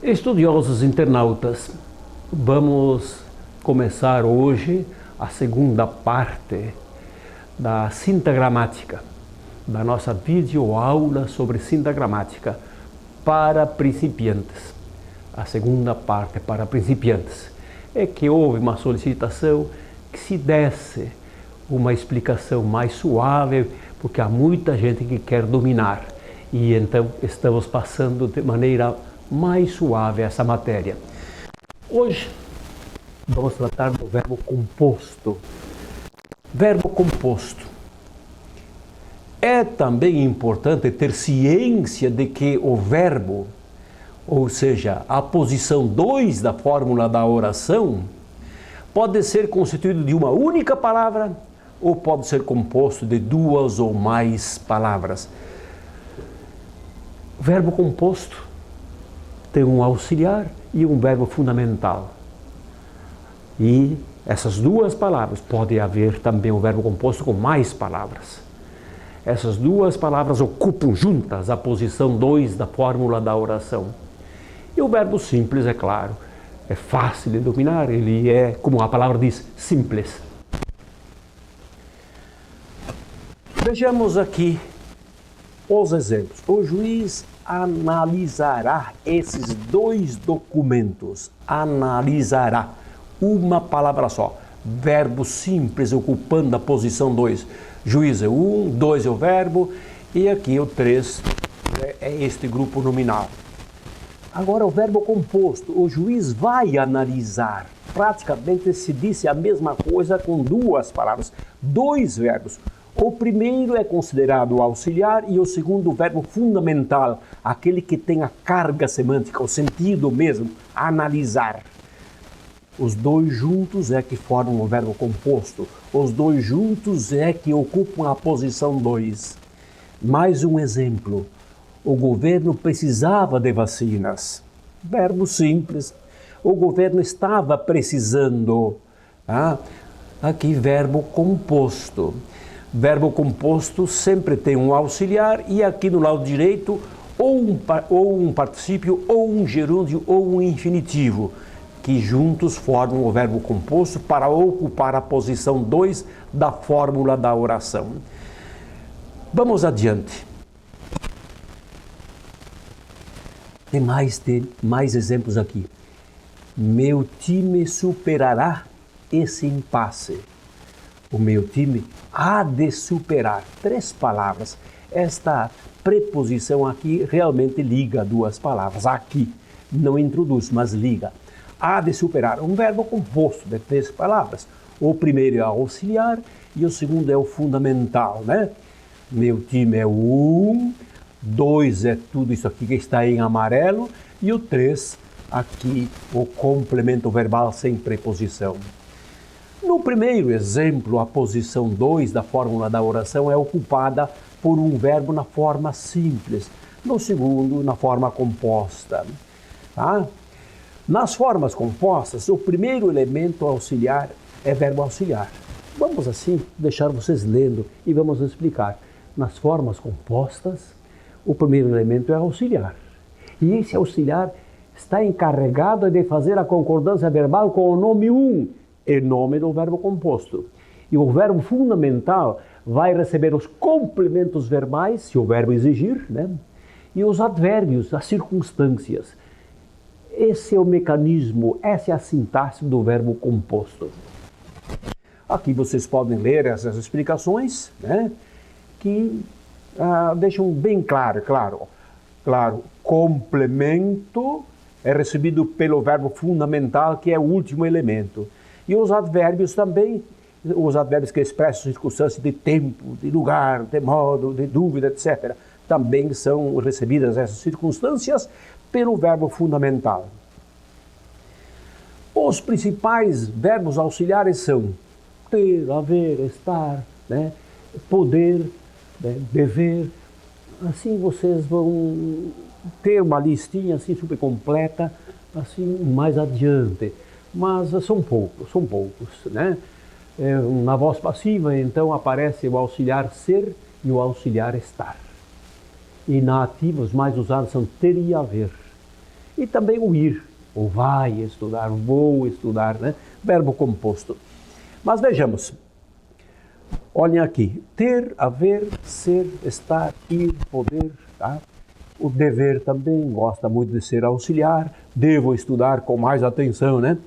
Estudiosos internautas, vamos começar hoje a segunda parte da sintagramática, da nossa videoaula sobre sintagramática para principiantes. A segunda parte para principiantes é que houve uma solicitação que se desse uma explicação mais suave, porque há muita gente que quer dominar e então estamos passando de maneira mais suave essa matéria. Hoje vamos tratar do verbo composto. Verbo composto. É também importante ter ciência de que o verbo, ou seja, a posição 2 da fórmula da oração, pode ser constituído de uma única palavra ou pode ser composto de duas ou mais palavras. O verbo composto tem um auxiliar e um verbo fundamental. E essas duas palavras, pode haver também um verbo composto com mais palavras. Essas duas palavras ocupam juntas a posição 2 da fórmula da oração. E o verbo simples, é claro, é fácil de dominar, ele é, como a palavra diz, simples. Vejamos aqui os exemplos. O juiz analisará esses dois documentos. Analisará. Uma palavra só. Verbo simples ocupando a posição 2. Juiz é 1, 2 é o verbo e aqui o 3 é este grupo nominal. Agora o verbo composto. O juiz vai analisar. Praticamente se disse a mesma coisa com duas palavras. Dois verbos. O primeiro é considerado o auxiliar e o segundo o verbo fundamental, aquele que tem a carga semântica, o sentido mesmo, analisar. Os dois juntos é que formam o verbo composto. Os dois juntos é que ocupam a posição 2. Mais um exemplo. O governo precisava de vacinas. Verbo simples. O governo estava precisando. Aqui verbo composto. Verbo composto sempre tem um auxiliar e aqui no lado direito ou um particípio, ou um gerúndio, ou um infinitivo, que juntos formam o verbo composto para ocupar a posição 2 da fórmula da oração. Vamos adiante. Tem mais exemplos aqui. Meu time superará esse impasse. O meu time há de superar. 3 palavras. Esta preposição aqui realmente liga duas palavras. Aqui não introduz, mas liga. Há de superar. Um verbo composto de 3 palavras. O primeiro é auxiliar e o segundo é o fundamental, né? Meu time é 1, 2 é tudo isso aqui que está em amarelo e o 3 aqui o complemento verbal sem preposição. No primeiro exemplo, a posição 2 da fórmula da oração é ocupada por um verbo na forma simples. No segundo, na forma composta. Nas formas compostas, o primeiro elemento auxiliar é verbo auxiliar. Vamos assim deixar vocês lendo e vamos explicar. Nas formas compostas, o primeiro elemento é auxiliar. E esse auxiliar está encarregado de fazer a concordância verbal com o nome 1. Em nome do verbo composto. E o verbo fundamental vai receber os complementos verbais, se o verbo exigir, né? E os advérbios, as circunstâncias. Esse é o mecanismo, essa é a sintaxe do verbo composto. Aqui vocês podem ler essas explicações, né? Que deixam bem claro, complemento é recebido pelo verbo fundamental, que é o último elemento. E os advérbios também, os advérbios que expressam circunstâncias de tempo, de lugar, de modo, de dúvida, etc. Também são recebidas essas circunstâncias pelo verbo fundamental. Os principais verbos auxiliares são ter, haver, estar, né? Poder, né? Dever. Assim vocês vão ter uma listinha assim super completa, assim mais adiante. Mas são poucos, né? Na voz passiva, então, aparece o auxiliar ser e o auxiliar estar. E na ativa, os mais usados são ter e haver. E também o ir, ou vai estudar, vou estudar, né? Verbo composto. Mas vejamos. Olhem aqui. Ter, haver, ser, estar, ir, poder, tá? O dever também gosta muito de ser auxiliar. Devo estudar com mais atenção, né?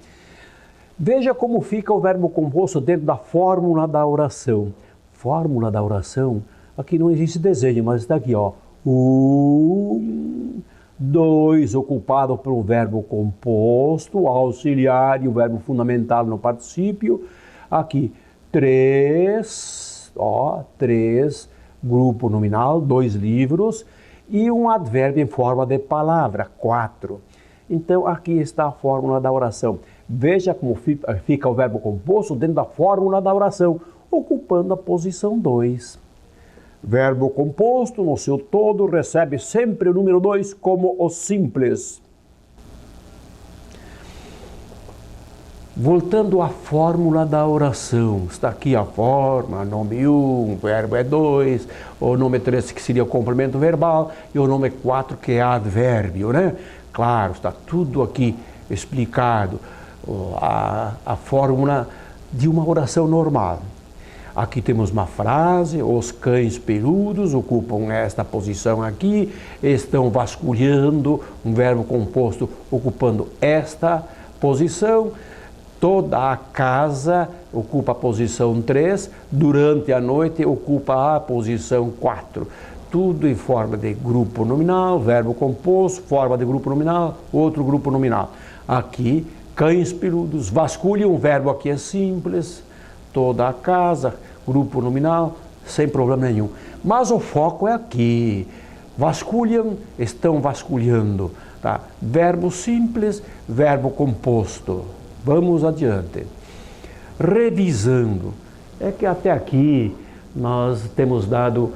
Veja como fica o verbo composto dentro da fórmula da oração. Fórmula da oração, aqui não existe desenho, mas está aqui, ó. 1, 2, ocupado pelo verbo composto, auxiliar e o verbo fundamental no particípio. Aqui, 3, ó, 3, grupo nominal, 2 livros, e um advérbio em forma de palavra, 4. Então, aqui está a fórmula da oração. Veja como fica o verbo composto dentro da fórmula da oração, ocupando a posição 2. Verbo composto, no seu todo, recebe sempre o número 2 como o simples. Voltando à fórmula da oração, está aqui a forma, nome 1, verbo é 2, o nome 3 que seria o complemento verbal e o nome 4 que é advérbio, né? Claro, está tudo aqui explicado, a fórmula de uma oração normal. Aqui temos uma frase, os cães peludos ocupam esta posição aqui, estão vasculhando, um verbo composto ocupando esta posição. Toda a casa ocupa a posição 3, durante a noite ocupa a posição 4. Tudo em forma de grupo nominal, verbo composto, forma de grupo nominal, outro grupo nominal. Aqui, cães peludos vasculham, o verbo aqui é simples, toda a casa, grupo nominal, sem problema nenhum. Mas o foco é aqui, vasculham, estão vasculhando, tá? Verbo simples, verbo composto. Vamos adiante. Revisando, é que até aqui nós temos dado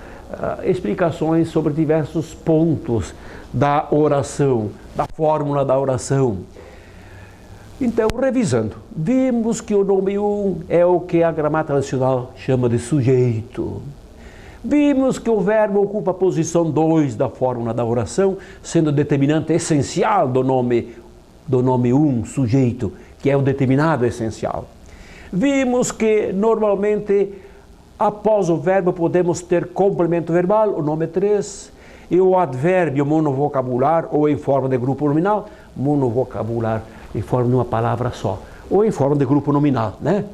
explicações sobre diversos pontos da oração, da fórmula da oração. Então, revisando, vimos que o nome 1 é o que a gramática tradicional chama de sujeito. Vimos que o verbo ocupa a posição 2 da fórmula da oração, sendo determinante essencial do nome 1, sujeito, que é o determinado essencial. Vimos que, normalmente, após o verbo podemos ter complemento verbal, o nome 3, e o advérbio monovocabular, ou em forma de grupo nominal, monovocabular em forma de uma palavra só, ou em forma de grupo nominal, né?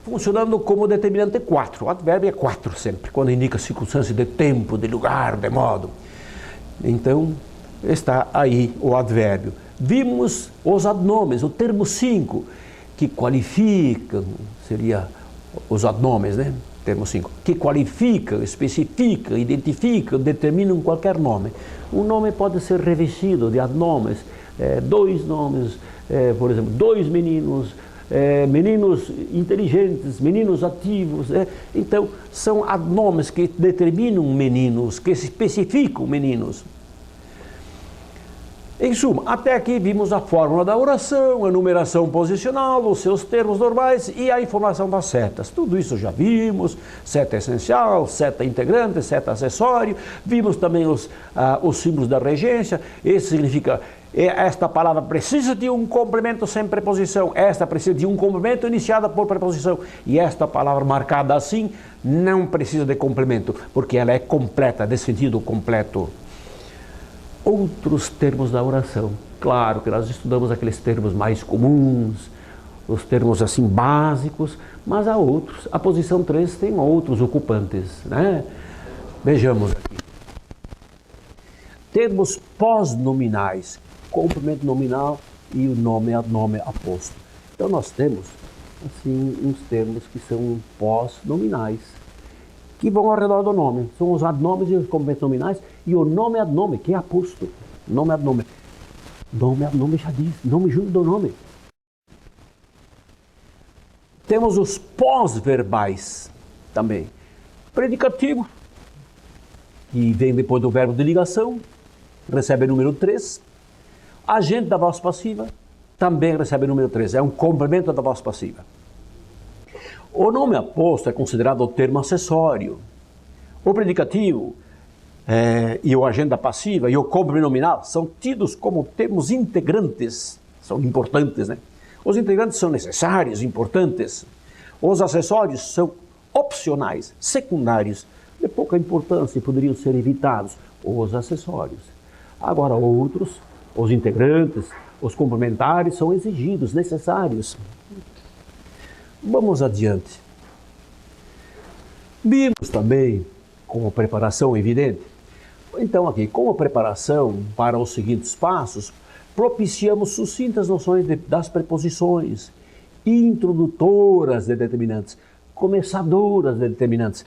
Funcionando como determinante 4. O advérbio é 4 sempre, quando indica circunstância de tempo, de lugar, de modo. Então, está aí o advérbio. Vimos os adnomes, o termo 5, que qualificam, seria os adnomes, né? Termo 5, que qualificam, especificam, identificam, determinam qualquer nome. Um nome pode ser revestido de adnomes, 2 nomes, por exemplo, 2 meninos, meninos inteligentes, meninos ativos. Então, são adnomes que determinam meninos, que especificam meninos. Em suma, até aqui vimos a fórmula da oração, a numeração posicional, os seus termos normais e a informação das setas. Tudo isso já vimos, seta essencial, seta integrante, seta acessório. Vimos também os símbolos da regência. Isso significa, esta palavra precisa de um complemento sem preposição, esta precisa de um complemento iniciado por preposição. E esta palavra marcada assim não precisa de complemento, porque ela é completa, de sentido completo. Outros termos da oração. Claro que nós estudamos aqueles termos mais comuns, os termos assim básicos, mas há outros. A posição 3 tem outros ocupantes, né? Vejamos aqui. Termos pós-nominais, complemento nominal e o nome aposto. Então nós temos assim uns termos que são pós-nominais, que vão ao redor do nome. São os adnomes e os complementos nominais e o nome adnome, que é aposto. Nome adnome. Nome adnome já diz, nome junto do nome. Temos os pós-verbais também. Predicativo, que vem depois do verbo de ligação, recebe o número 3. Agente da voz passiva, também recebe o número 3. É um complemento da voz passiva. O nome aposto é considerado o termo acessório. O predicativo e o agenda passiva e o complemento nominal são tidos como termos integrantes, são importantes, né? Os integrantes são necessários, importantes. Os acessórios são opcionais, secundários, de pouca importância e poderiam ser evitados. Os acessórios. Agora outros, os integrantes, os complementares são exigidos, necessários. Vamos adiante. Vimos também como preparação evidente. Então aqui, como preparação para os seguintes passos, propiciamos sucintas noções das preposições, introdutoras de determinantes, começadoras de determinantes,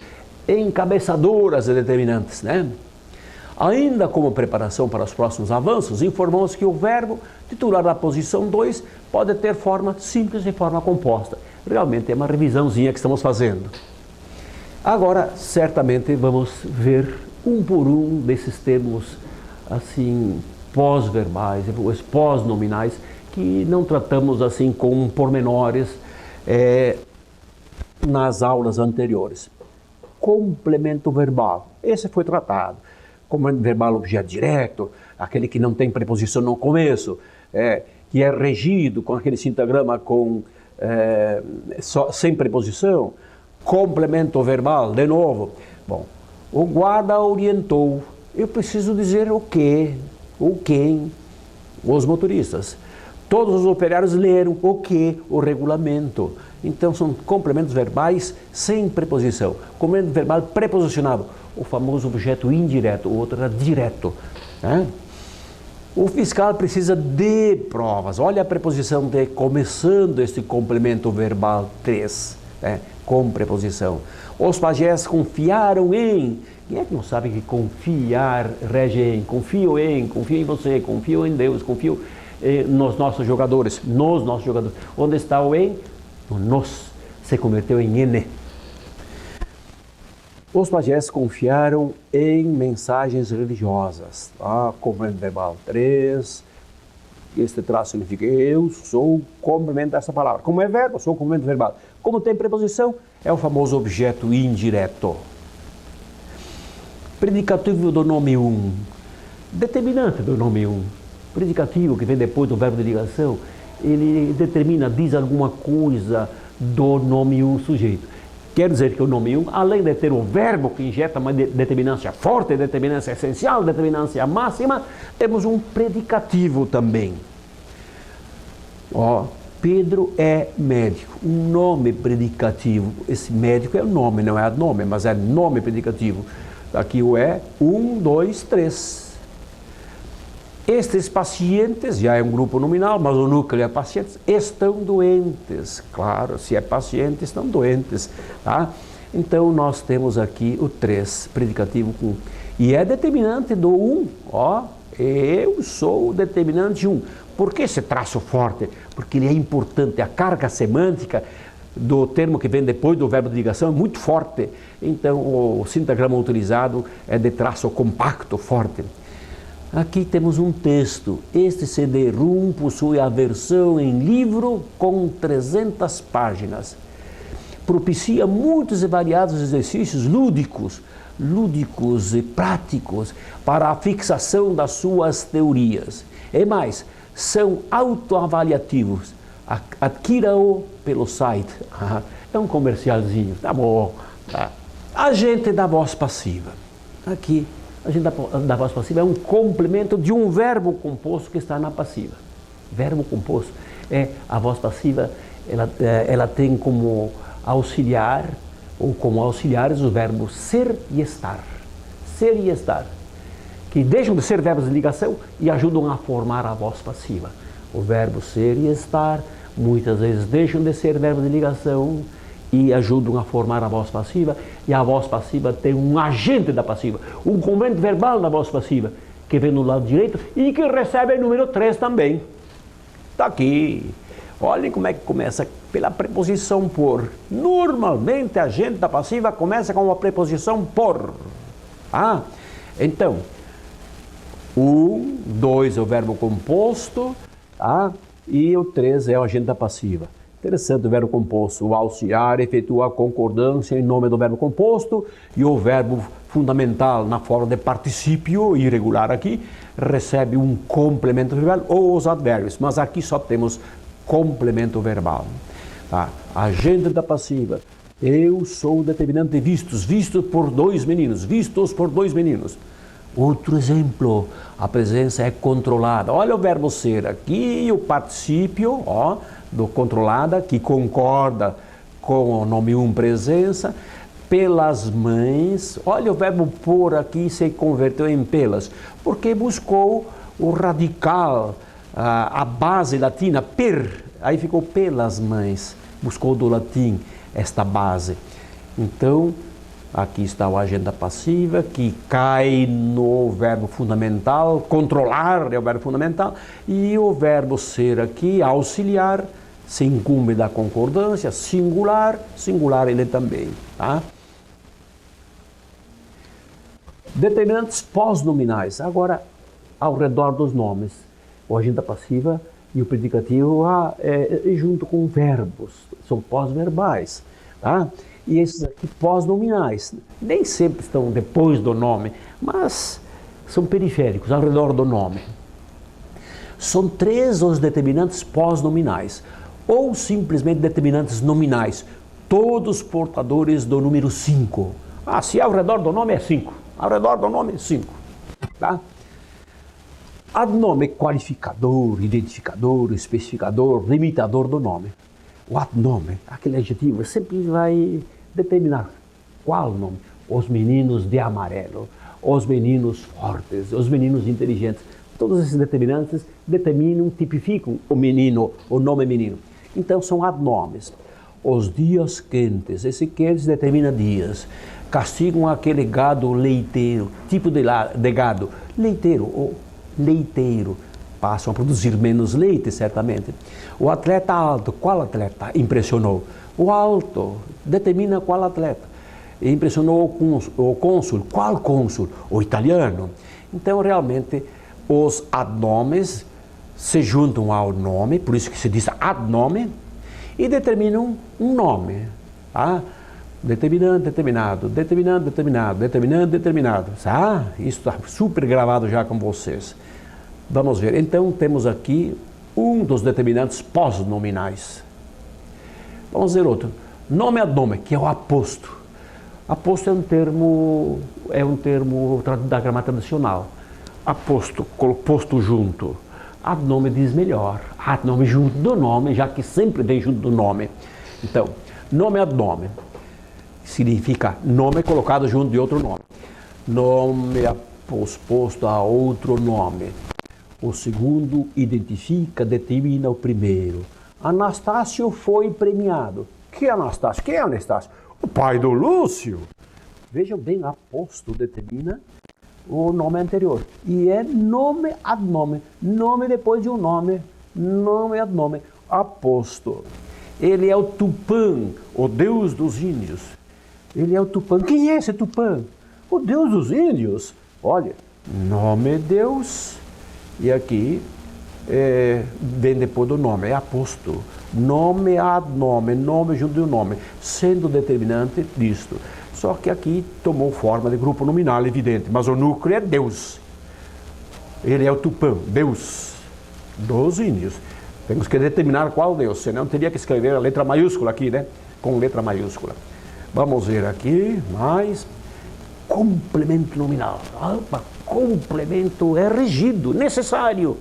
encabeçadoras de determinantes, né? Ainda como preparação para os próximos avanços, informamos que o verbo titular da posição 2 pode ter forma simples e forma composta. Realmente é uma revisãozinha que estamos fazendo. Agora, certamente, vamos ver um por um desses termos assim pós-verbais, depois pós-nominais, que não tratamos assim com pormenores nas aulas anteriores. Complemento verbal, esse foi tratado. Complemento verbal objeto direto, aquele que não tem preposição no começo, que é regido com aquele sintagrama sem preposição. Complemento verbal, de novo. Bom, o guarda orientou. Eu preciso dizer o que, o quem, os motoristas. Todos os operários leram o que, o regulamento. Então são complementos verbais sem preposição. Complemento verbal preposicionado, o famoso objeto indireto, o outro era direto, né? O fiscal precisa de provas. Olha a preposição de, começando este complemento verbal 3, né? Com preposição. Os pajés confiaram em. Quem é que não sabe que confiar rege em? Confio em você, confio em Deus, confio nos nossos jogadores. Onde está o em? O nos se converteu em ene. Os pajés confiaram em mensagens religiosas. Complemento verbal 3. Este traço significa eu sou complemento dessa palavra. Como é verbo, sou complemento verbal. Como tem preposição, é o famoso objeto indireto. Predicativo do nome determinante do nome predicativo que vem depois do verbo de ligação, ele determina, diz alguma coisa do nome sujeito. Quer dizer que o nome além de ter o verbo que injeta uma determinância forte, determinância essencial, determinância máxima, temos um predicativo também. Pedro é médico, um nome predicativo. Esse médico é o nome, não é adnome, mas é nome predicativo. Aqui o 1, 2, 3. Estes pacientes, já é um grupo nominal, mas o núcleo é pacientes, estão doentes. Claro, se é paciente, estão doentes. Tá? Então, nós temos aqui o 3, predicativo com. E é determinante do 1. Eu sou o determinante 1. Por que esse traço forte? Porque ele é importante. A carga semântica do termo que vem depois do verbo de ligação é muito forte. Então, o sintagrama utilizado é de traço compacto, forte. Aqui temos um texto. Este CD-ROM possui a versão em livro com 300 páginas. Propicia muitos e variados exercícios lúdicos e práticos para a fixação das suas teorias. E mais, são autoavaliativos. Adquira-o pelo site. É um comercialzinho, tá bom. Tá. Agente da voz passiva. Aqui. A agente da voz passiva é um complemento de um verbo composto que está na passiva. Verbo composto é a voz passiva, ela tem como auxiliar, ou como auxiliares, os verbos ser e estar. Ser e estar. Que deixam de ser verbos de ligação e ajudam a formar a voz passiva. O verbo ser e estar, muitas vezes deixam de ser verbos de ligação e ajudam a formar a voz passiva, e a voz passiva tem um agente da passiva, um complemento verbal da voz passiva, que vem no lado direito e que recebe o número 3 também. Está aqui. Olhem como é que começa pela preposição por. Normalmente a agente da passiva começa com a preposição por. Então, 1, 2 é o verbo composto, e o 3 é o agente da passiva. Interessante o verbo composto. O auxiliar efetua a concordância em nome do verbo composto e o verbo fundamental na forma de particípio irregular aqui recebe um complemento verbal ou os advérbios, mas aqui só temos complemento verbal. Tá? Agenda da passiva. Eu sou o determinante vistos por dois meninos, vistos por dois meninos. Outro exemplo, a presença é controlada. Olha o verbo ser aqui, o particípio, ó, do controlada, que concorda com o nome presença, pelas mães. Olha o verbo por aqui se converteu em pelas, porque buscou o radical, a base latina, per, aí ficou pelas mães, buscou do latim esta base. Então, aqui está o agenda passiva, que cai no verbo fundamental, controlar é o verbo fundamental, e o verbo ser aqui, auxiliar, se incumbe da concordância, singular, singular ele também, tá? Determinantes pós-nominais, agora ao redor dos nomes, o agenda passiva e o predicativo junto com verbos, são pós-verbais, tá? E esses aqui pós-nominais, nem sempre estão depois do nome, mas são periféricos, ao redor do nome. São 3 os determinantes pós-nominais, ou simplesmente determinantes nominais, todos portadores do número 5. Se é ao redor do nome é 5, ao redor do nome é 5, tá? Adnome, qualificador, identificador, especificador, limitador do nome. O adnome, aquele adjetivo, sempre vai determinar qual nome. Os meninos de amarelo, os meninos fortes, os meninos inteligentes. Todos esses determinantes determinam, tipificam o menino, o nome menino. Então são adnomes. Os dias quentes, esse quentes determina dias. Castigam aquele gado leiteiro, tipo de gado, leiteiro ou leiteiro. Passam a produzir menos leite, certamente. O atleta alto, qual atleta impressionou? O alto determina qual atleta. Impressionou o cônsul, qual cônsul? O italiano. Então, realmente, os adnomes se juntam ao nome, por isso que se diz adnome, e determinam um nome. Tá? Determinante, determinado, determinante, determinado, determinante, determinado. Isso está super gravado já com vocês. Vamos ver. Então, temos aqui um dos determinantes pós-nominais. Vamos ver outro. Nome adnome, que é o aposto. Aposto é um termo da gramática tradicional. Aposto, posto junto. Adnome diz melhor. Adnome junto do nome, já que sempre vem junto do nome. Então, nome adnome significa nome colocado junto de outro nome. Nome posto a outro nome. O segundo identifica, determina o primeiro. Anastácio foi premiado. Que Anastácio? Quem é Anastácio? O pai do Lúcio. Vejam bem, aposto determina o nome anterior. E é nome adnome. Nome depois de um nome. Nome adnome. Aposto. Ele é o Tupã, o deus dos índios. Ele é o Tupã. Quem é esse Tupã? O deus dos índios. Olha, nome Deus. E aqui vem depois do nome, é aposto. Nome adnome, nome junto do nome, sendo determinante disto. Só que aqui tomou forma de grupo nominal, evidente, mas o núcleo é Deus. Ele é o Tupã, Deus dos índios. Temos que determinar qual Deus, senão teria que escrever a letra maiúscula aqui, né? Com letra maiúscula. Vamos ver aqui, mais complemento nominal. Opa, complemento é regido, necessário.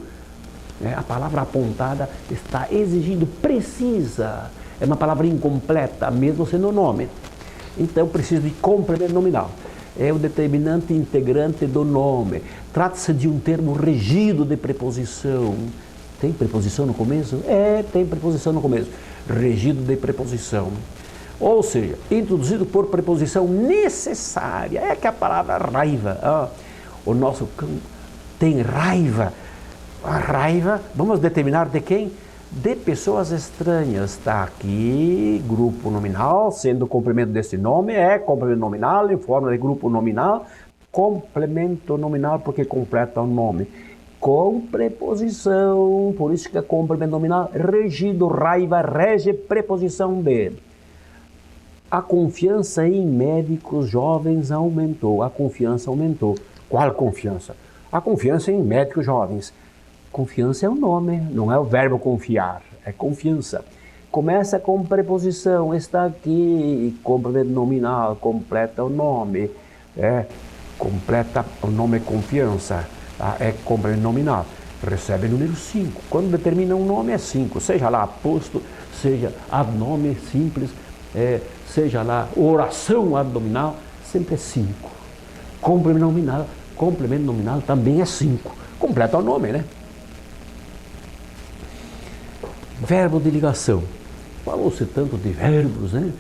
A palavra apontada está exigindo, precisa. É uma palavra incompleta, mesmo sendo nome. Então, preciso de complemento nominal. É o determinante integrante do nome. Trata-se de um termo regido de preposição. Tem preposição no começo? Tem preposição no começo. Regido de preposição. Ou seja, introduzido por preposição necessária. É que a palavra raiva. O nosso cão tem raiva. A raiva, vamos determinar de quem? De pessoas estranhas. Está aqui, grupo nominal, sendo o complemento desse nome, é complemento nominal, em forma de grupo nominal, complemento nominal porque completa o nome. com preposição, por isso que é complemento nominal, regido, raiva, rege, preposição de. A confiança em médicos jovens aumentou. A confiança aumentou. Qual confiança? A confiança em médicos jovens. Confiança é o nome, não é o verbo confiar, é confiança. Começa com preposição, está aqui, complemento nominal, completa o nome, completa o nome confiança, tá? É complemento nominal, recebe número 5. Quando determina um nome é 5, seja lá aposto, seja nome simples, seja lá oração abdominal, sempre é 5. Complemento nominal também é 5. Completa o nome, né? Verbo de ligação. Falou-se tanto de verbos, né?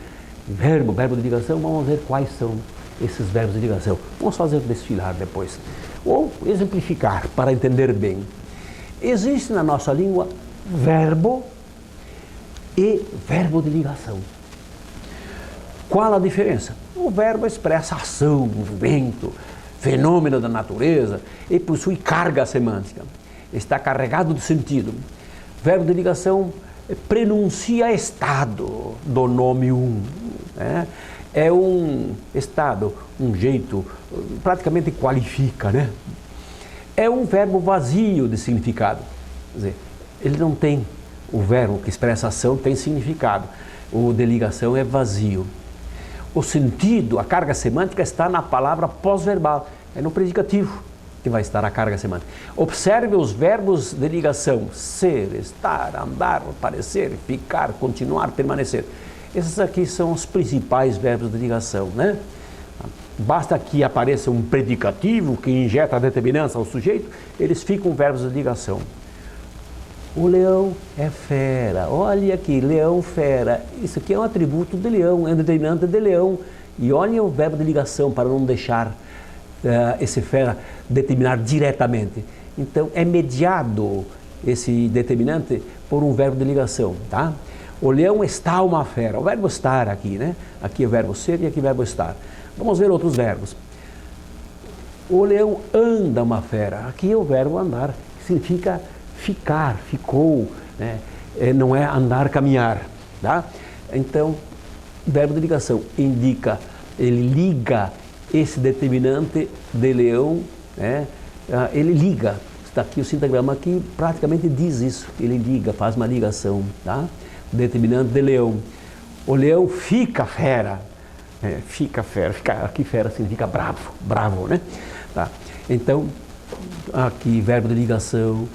Verbo de ligação, vamos ver quais são esses verbos de ligação. Vamos fazer desfilar depois. Ou exemplificar para entender bem. Existe na nossa língua verbo e verbo de ligação. Qual a diferença? O verbo expressa ação, movimento, fenômeno da natureza e possui carga semântica. Está carregado de sentido. Verbo de ligação prenuncia estado do nome né? É um estado, um jeito, praticamente qualifica, né? É um verbo vazio de significado. Quer dizer, ele não tem, o verbo que expressa ação tem significado. O de ligação é vazio. O sentido, a carga semântica está na palavra pós-verbal, é no predicativo que vai estar a carga semântica. Observe os verbos de ligação: ser, estar, andar, parecer, ficar, continuar, permanecer. Esses aqui são os principais verbos de ligação, né? Basta que apareça um predicativo que injeta a determinança ao sujeito, eles ficam verbos de ligação. O leão é fera. Olha aqui, leão, fera. Isso aqui é um atributo de leão, é um determinante de leão. E olha o verbo de ligação para não deixar esse fera determinar diretamente. Então, é mediado esse determinante por um verbo de ligação, tá? O leão está uma fera. O verbo estar aqui, né? Aqui é o verbo ser e aqui é o verbo estar. Vamos ver outros verbos. O leão anda uma fera. Aqui é o verbo andar, que significa ficar, ficou, né? Não é andar, caminhar, tá? Então, verbo de ligação indica, ele liga esse determinante de leão, né? Ele liga, está aqui o sintagma que praticamente diz isso, ele liga, faz uma ligação, tá? Determinante de leão. O leão fica fera, aqui fera significa bravo, né? Tá? Então, aqui verbo de ligação,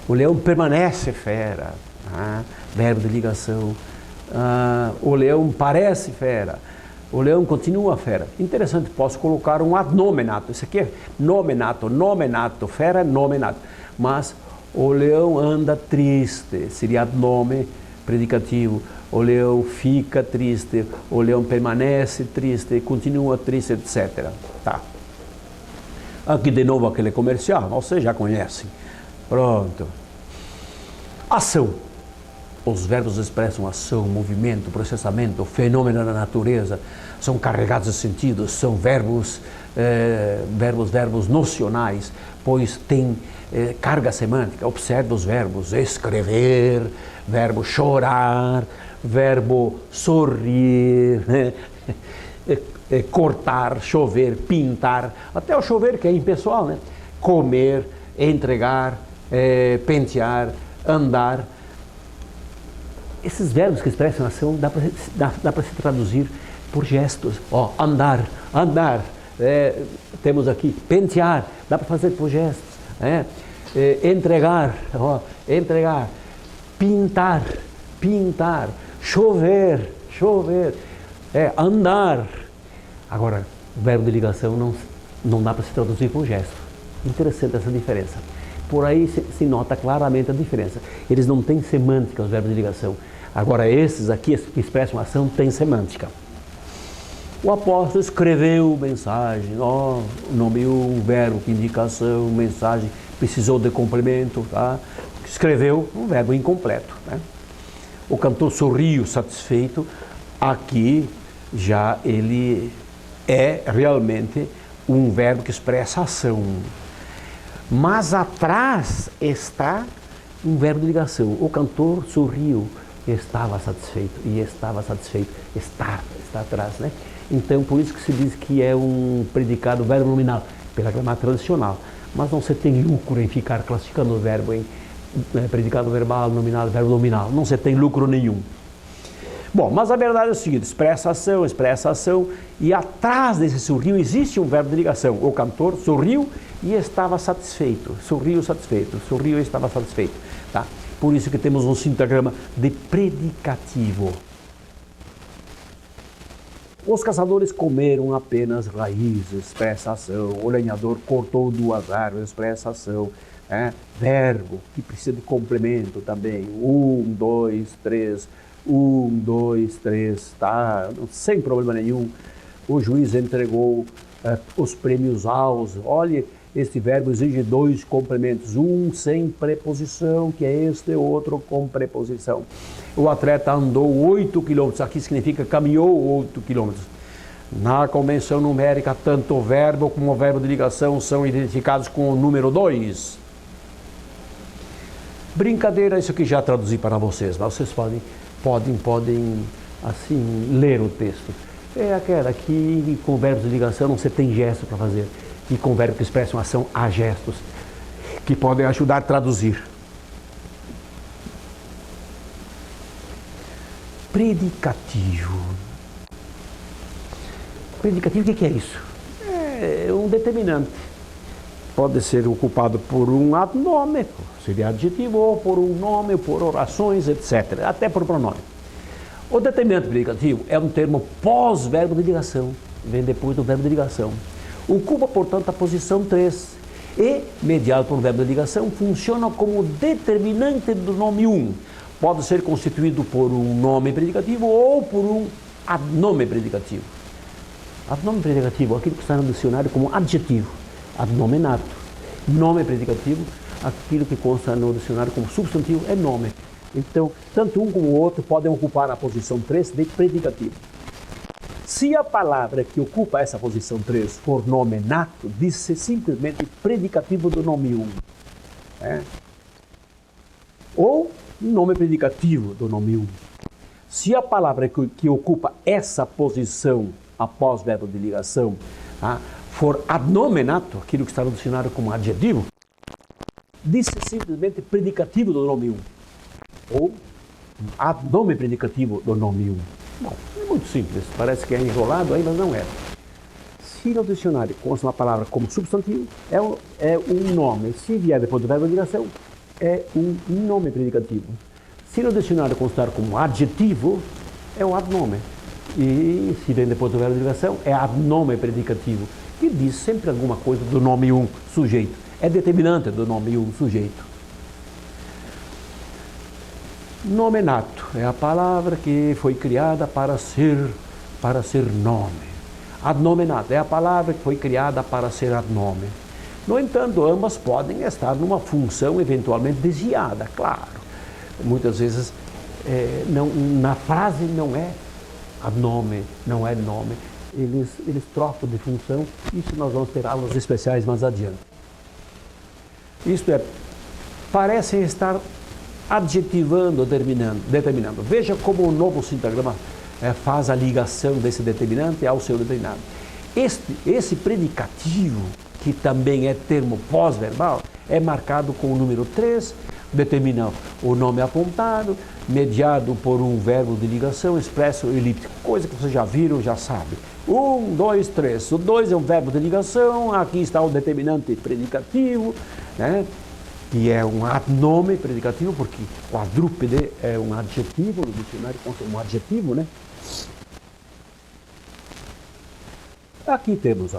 o leão permanece fera, tá? Verbo de ligação, o leão parece fera, o leão continua fera. Interessante, posso colocar um ad nominato. Isso aqui é nomenato, fera é nomenato. Mas o leão anda triste, seria ad nome, predicativo. O leão fica triste, o leão permanece triste, continua triste, etc. Tá. Aqui de novo aquele comercial, vocês já conhecem. Pronto. Ação. Os verbos expressam ação, movimento, processamento, fenômeno da natureza, são carregados de sentido, são verbos nocionais, pois tem carga semântica. Observe os verbos: escrever, verbo chorar, verbo sorrir, né? Cortar, chover, pintar, até o chover que é impessoal, né? Comer, entregar, pentear, andar. Esses verbos que expressam ação dá para se traduzir por gestos. Ó, andar, temos aqui pentear, dá para fazer por gestos. Entregar, pintar, chover, andar. Agora, o verbo de ligação não dá para se traduzir por gesto. Interessante essa diferença. Por aí se nota claramente a diferença. Eles não têm semântica, os verbos de ligação. Agora, esses aqui que expressam ação têm semântica. O apóstolo escreveu mensagem, nome um verbo que indica ação, mensagem, precisou de complemento, tá? Escreveu um verbo incompleto, né? O cantor sorriu satisfeito, aqui já ele é realmente um verbo que expressa ação. Mas atrás está um verbo de ligação. O cantor sorriu, estava satisfeito, e estava satisfeito, está atrás, né? Então, por isso que se diz que é um predicado verbo nominal, pela gramática tradicional. Mas não se tem lucro em ficar classificando o verbo em predicado verbal, nominal, verbo nominal. Não se tem lucro nenhum. Bom, mas a verdade é o seguinte, expressa ação, e atrás desse sorriu existe um verbo de ligação. O cantor sorriu e estava satisfeito. Sorriu, satisfeito. Sorriu e estava satisfeito. Tá? Por isso que temos um sintagma de predicativo. Os caçadores comeram apenas raízes, expressa ação. O lenhador cortou 2 árvores, expressa ação. Verbo, que precisa de complemento também. 1, 2, 3. 1, 2, 3, tá? Sem problema nenhum. O juiz entregou os prêmios aos. Olha, este verbo exige 2 complementos. Um sem preposição, que é este, outro com preposição. O atleta andou 8 quilômetros. Aqui significa caminhou 8 quilômetros. Na convenção numérica, tanto o verbo como o verbo de ligação são identificados com o número 2. Brincadeira, isso aqui já traduzi para vocês, mas vocês podem assim ler o texto. É aquela que com verbos de ligação você tem gesto para fazer, e com verbos que expressam ação há gestos que podem ajudar a traduzir. Predicativo. Predicativo, o que é isso? É um determinante. Pode ser ocupado por um adnome, seria adjetivo, ou por um nome, por orações, etc. Até por pronome. O determinante predicativo é um termo pós-verbo de ligação, vem depois do verbo de ligação. Ocupa, portanto, a posição 3 e, mediado por um verbo de ligação, funciona como determinante do nome 1. Pode ser constituído por um nome predicativo ou por um adnome predicativo. Adnome predicativo é aquilo que está no dicionário como adjetivo. Adnomenato. Nome predicativo, aquilo que consta no dicionário como substantivo, é nome. Então, tanto um como o outro podem ocupar a posição 3 de predicativo. Se a palavra que ocupa essa posição 3 for nomenato, diz-se simplesmente predicativo do nome 1. Ou nome predicativo do nome 1. Se a palavra que ocupa essa posição após verbo de ligação for adnomenato, aquilo que está no dicionário como adjetivo, diz-se simplesmente predicativo do nome 1. Ou adnome predicativo do nome 1. Bom, é muito simples, parece que é enrolado aí, mas não é. Se no dicionário consta uma palavra como substantivo, é um nome. Se vier depois do verbo de ligação, é um nome predicativo. Se no dicionário constar como adjetivo, é o adnome. E se vem depois do verbo de ligação, é adnome predicativo, que diz sempre alguma coisa do nome 1, sujeito. É determinante do nome 1, sujeito. Nomenato é a palavra que foi criada para ser nome. Adnomenato é a palavra que foi criada para ser adnome. No entanto, ambas podem estar numa função eventualmente desviada, claro. Muitas vezes na frase não é adnome, não é nome. Eles trocam de função. Isso nós vamos ter aulas especiais mais adiante. Isto é, parecem estar adjetivando, determinando. Veja como o novo sintagma faz a ligação desse determinante ao seu determinado. Esse predicativo, que também é termo pós-verbal, é marcado com o número 3, determina o nome apontado, mediado por um verbo de ligação expresso elíptico, coisa que vocês já viram, já sabem. 1, 2, 3. O 2 é um verbo de ligação, aqui está o determinante predicativo, né? Que é um adnome predicativo, porque quadrúpede é um adjetivo, no dicionário consta um adjetivo, né? Aqui temos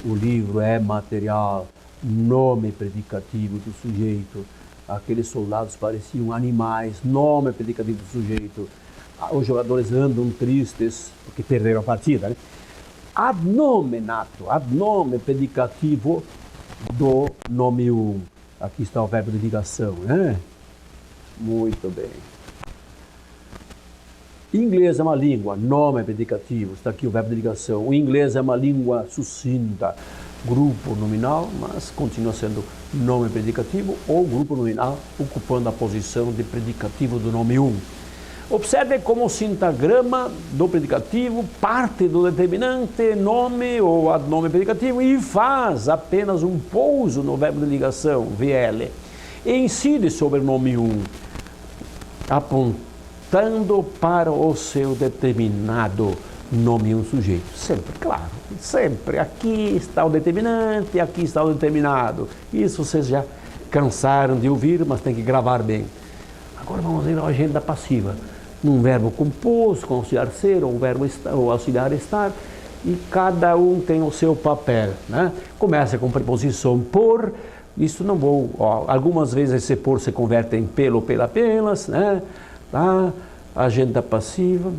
o livro é material, nome predicativo do sujeito, aqueles soldados pareciam animais, nome predicativo do sujeito, os jogadores andam tristes porque perderam a partida, né? Adnomenato, adnome predicativo do nome 1. Aqui está o verbo de ligação, né? Muito bem. Inglês é uma língua, nome é predicativo, está aqui o verbo de ligação. O inglês é uma língua sucinta, grupo nominal, mas continua sendo nome predicativo, ou grupo nominal ocupando a posição de predicativo do nome um. Observe como o sintagma do predicativo parte do determinante nome ou adnome predicativo e faz apenas um pouso no verbo de ligação, VL, e incide sobre o nome um, apontando para o seu determinado nome um sujeito. Sempre, claro, sempre. Aqui está o determinante, aqui está o determinado. Isso vocês já cansaram de ouvir, mas tem que gravar bem. Agora vamos ver a agenda passiva. Um verbo composto, com auxiliar ser, ou um verbo ou auxiliar estar, e cada um tem o seu papel, né? Começa com preposição por, isso não vou, algumas vezes esse por se converte em pelo, pela, pelas, né? Tá? Agenda passiva.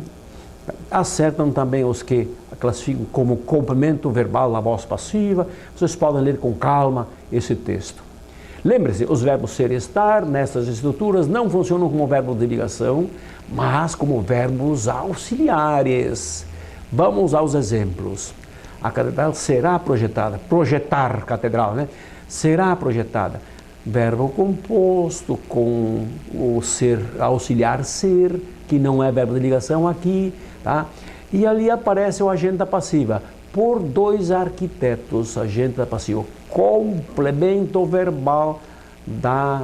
Acertam também os que classificam como complemento verbal na voz passiva. Vocês podem ler com calma esse texto. Lembre-se, os verbos ser e estar, nessas estruturas, não funcionam como verbo de ligação, mas como verbos auxiliares. Vamos aos exemplos. A catedral será projetada. Projetar catedral, né? Será projetada. Verbo composto com o ser auxiliar ser, que não é verbo de ligação aqui, tá? E ali aparece o agenda passiva. Por dois arquitetos, agenda passiva. Complemento verbal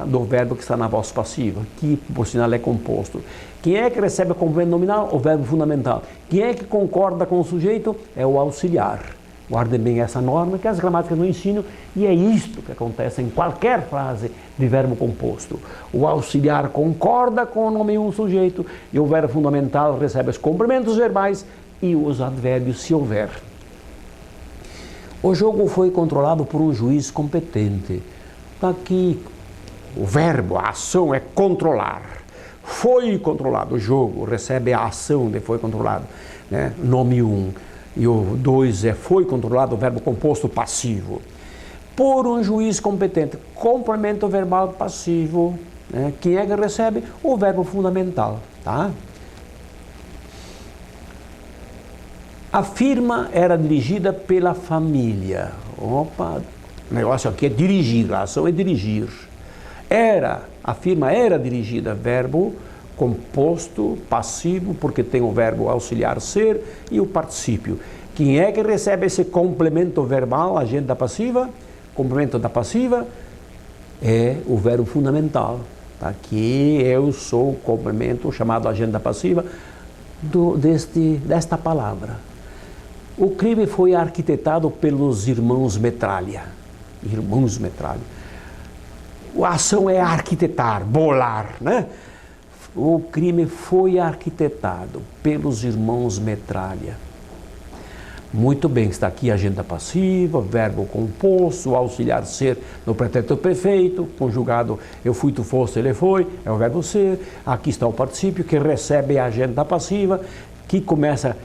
do verbo que está na voz passiva, que por sinal é composto. Quem é que recebe o complemento nominal? O verbo fundamental. Quem é que concorda com o sujeito? É o auxiliar. Guardem bem essa norma que as gramáticas não ensinam, e é isto que acontece em qualquer frase de verbo composto. O auxiliar concorda com o nome um sujeito e o verbo fundamental recebe os complementos verbais e os advérbios se houver. O jogo foi controlado por um juiz competente. Aqui o verbo, a ação é controlar. Foi controlado, o jogo recebe a ação de foi controlado, né? Nome um. E o 2 é foi controlado, o verbo composto passivo. Por um juiz competente, complemento verbal passivo, né? Quem é que recebe? O verbo fundamental, tá? A firma era dirigida pela família. Opa, o negócio aqui é dirigir, a ação é dirigir. A firma era dirigida, verbo composto passivo, porque tem o verbo auxiliar ser e o particípio. Quem é que recebe esse complemento verbal, agenda passiva? Complemento da passiva é o verbo fundamental. Tá? Que eu sou o complemento chamado agenda passiva desta palavra. O crime foi arquitetado pelos irmãos Metralha. Irmãos Metralha. A ação é arquitetar, bolar, né? O crime foi arquitetado pelos irmãos Metralha. Muito bem, está aqui a agenda passiva, verbo composto, auxiliar ser no pretérito perfeito, conjugado eu fui, tu foste, ele foi, é o verbo ser. Aqui está o particípio que recebe a agenda passiva, que começa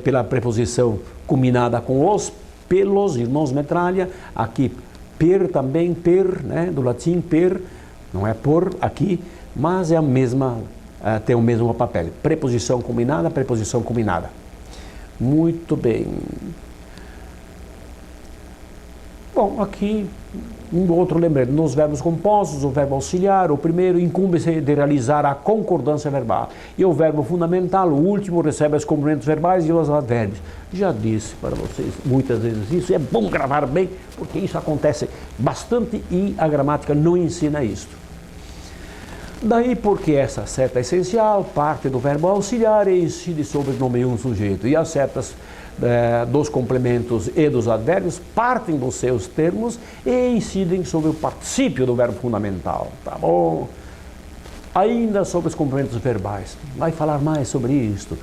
pela preposição combinada com os, pelos irmãos Metralha. Aqui per também, per, né, do latim per, não é por aqui, mas é a mesma, tem o mesmo papel. Preposição combinada, preposição combinada. Muito bem. Bom, aqui um outro lembrete. Nos verbos compostos, o verbo auxiliar, o primeiro incumbe-se de realizar a concordância verbal. E o verbo fundamental, o último, recebe os complementos verbais e os advérbios. Já disse para vocês muitas vezes isso. É bom gravar bem, porque isso acontece bastante e a gramática não ensina isto. Daí porque essa seta essencial parte do verbo auxiliar e incide sobre o nome um sujeito. E as setas dos complementos e dos advérbios partem dos seus termos e incidem sobre o particípio do verbo fundamental. Tá bom? Ainda sobre os complementos verbais. Vai falar mais sobre isto?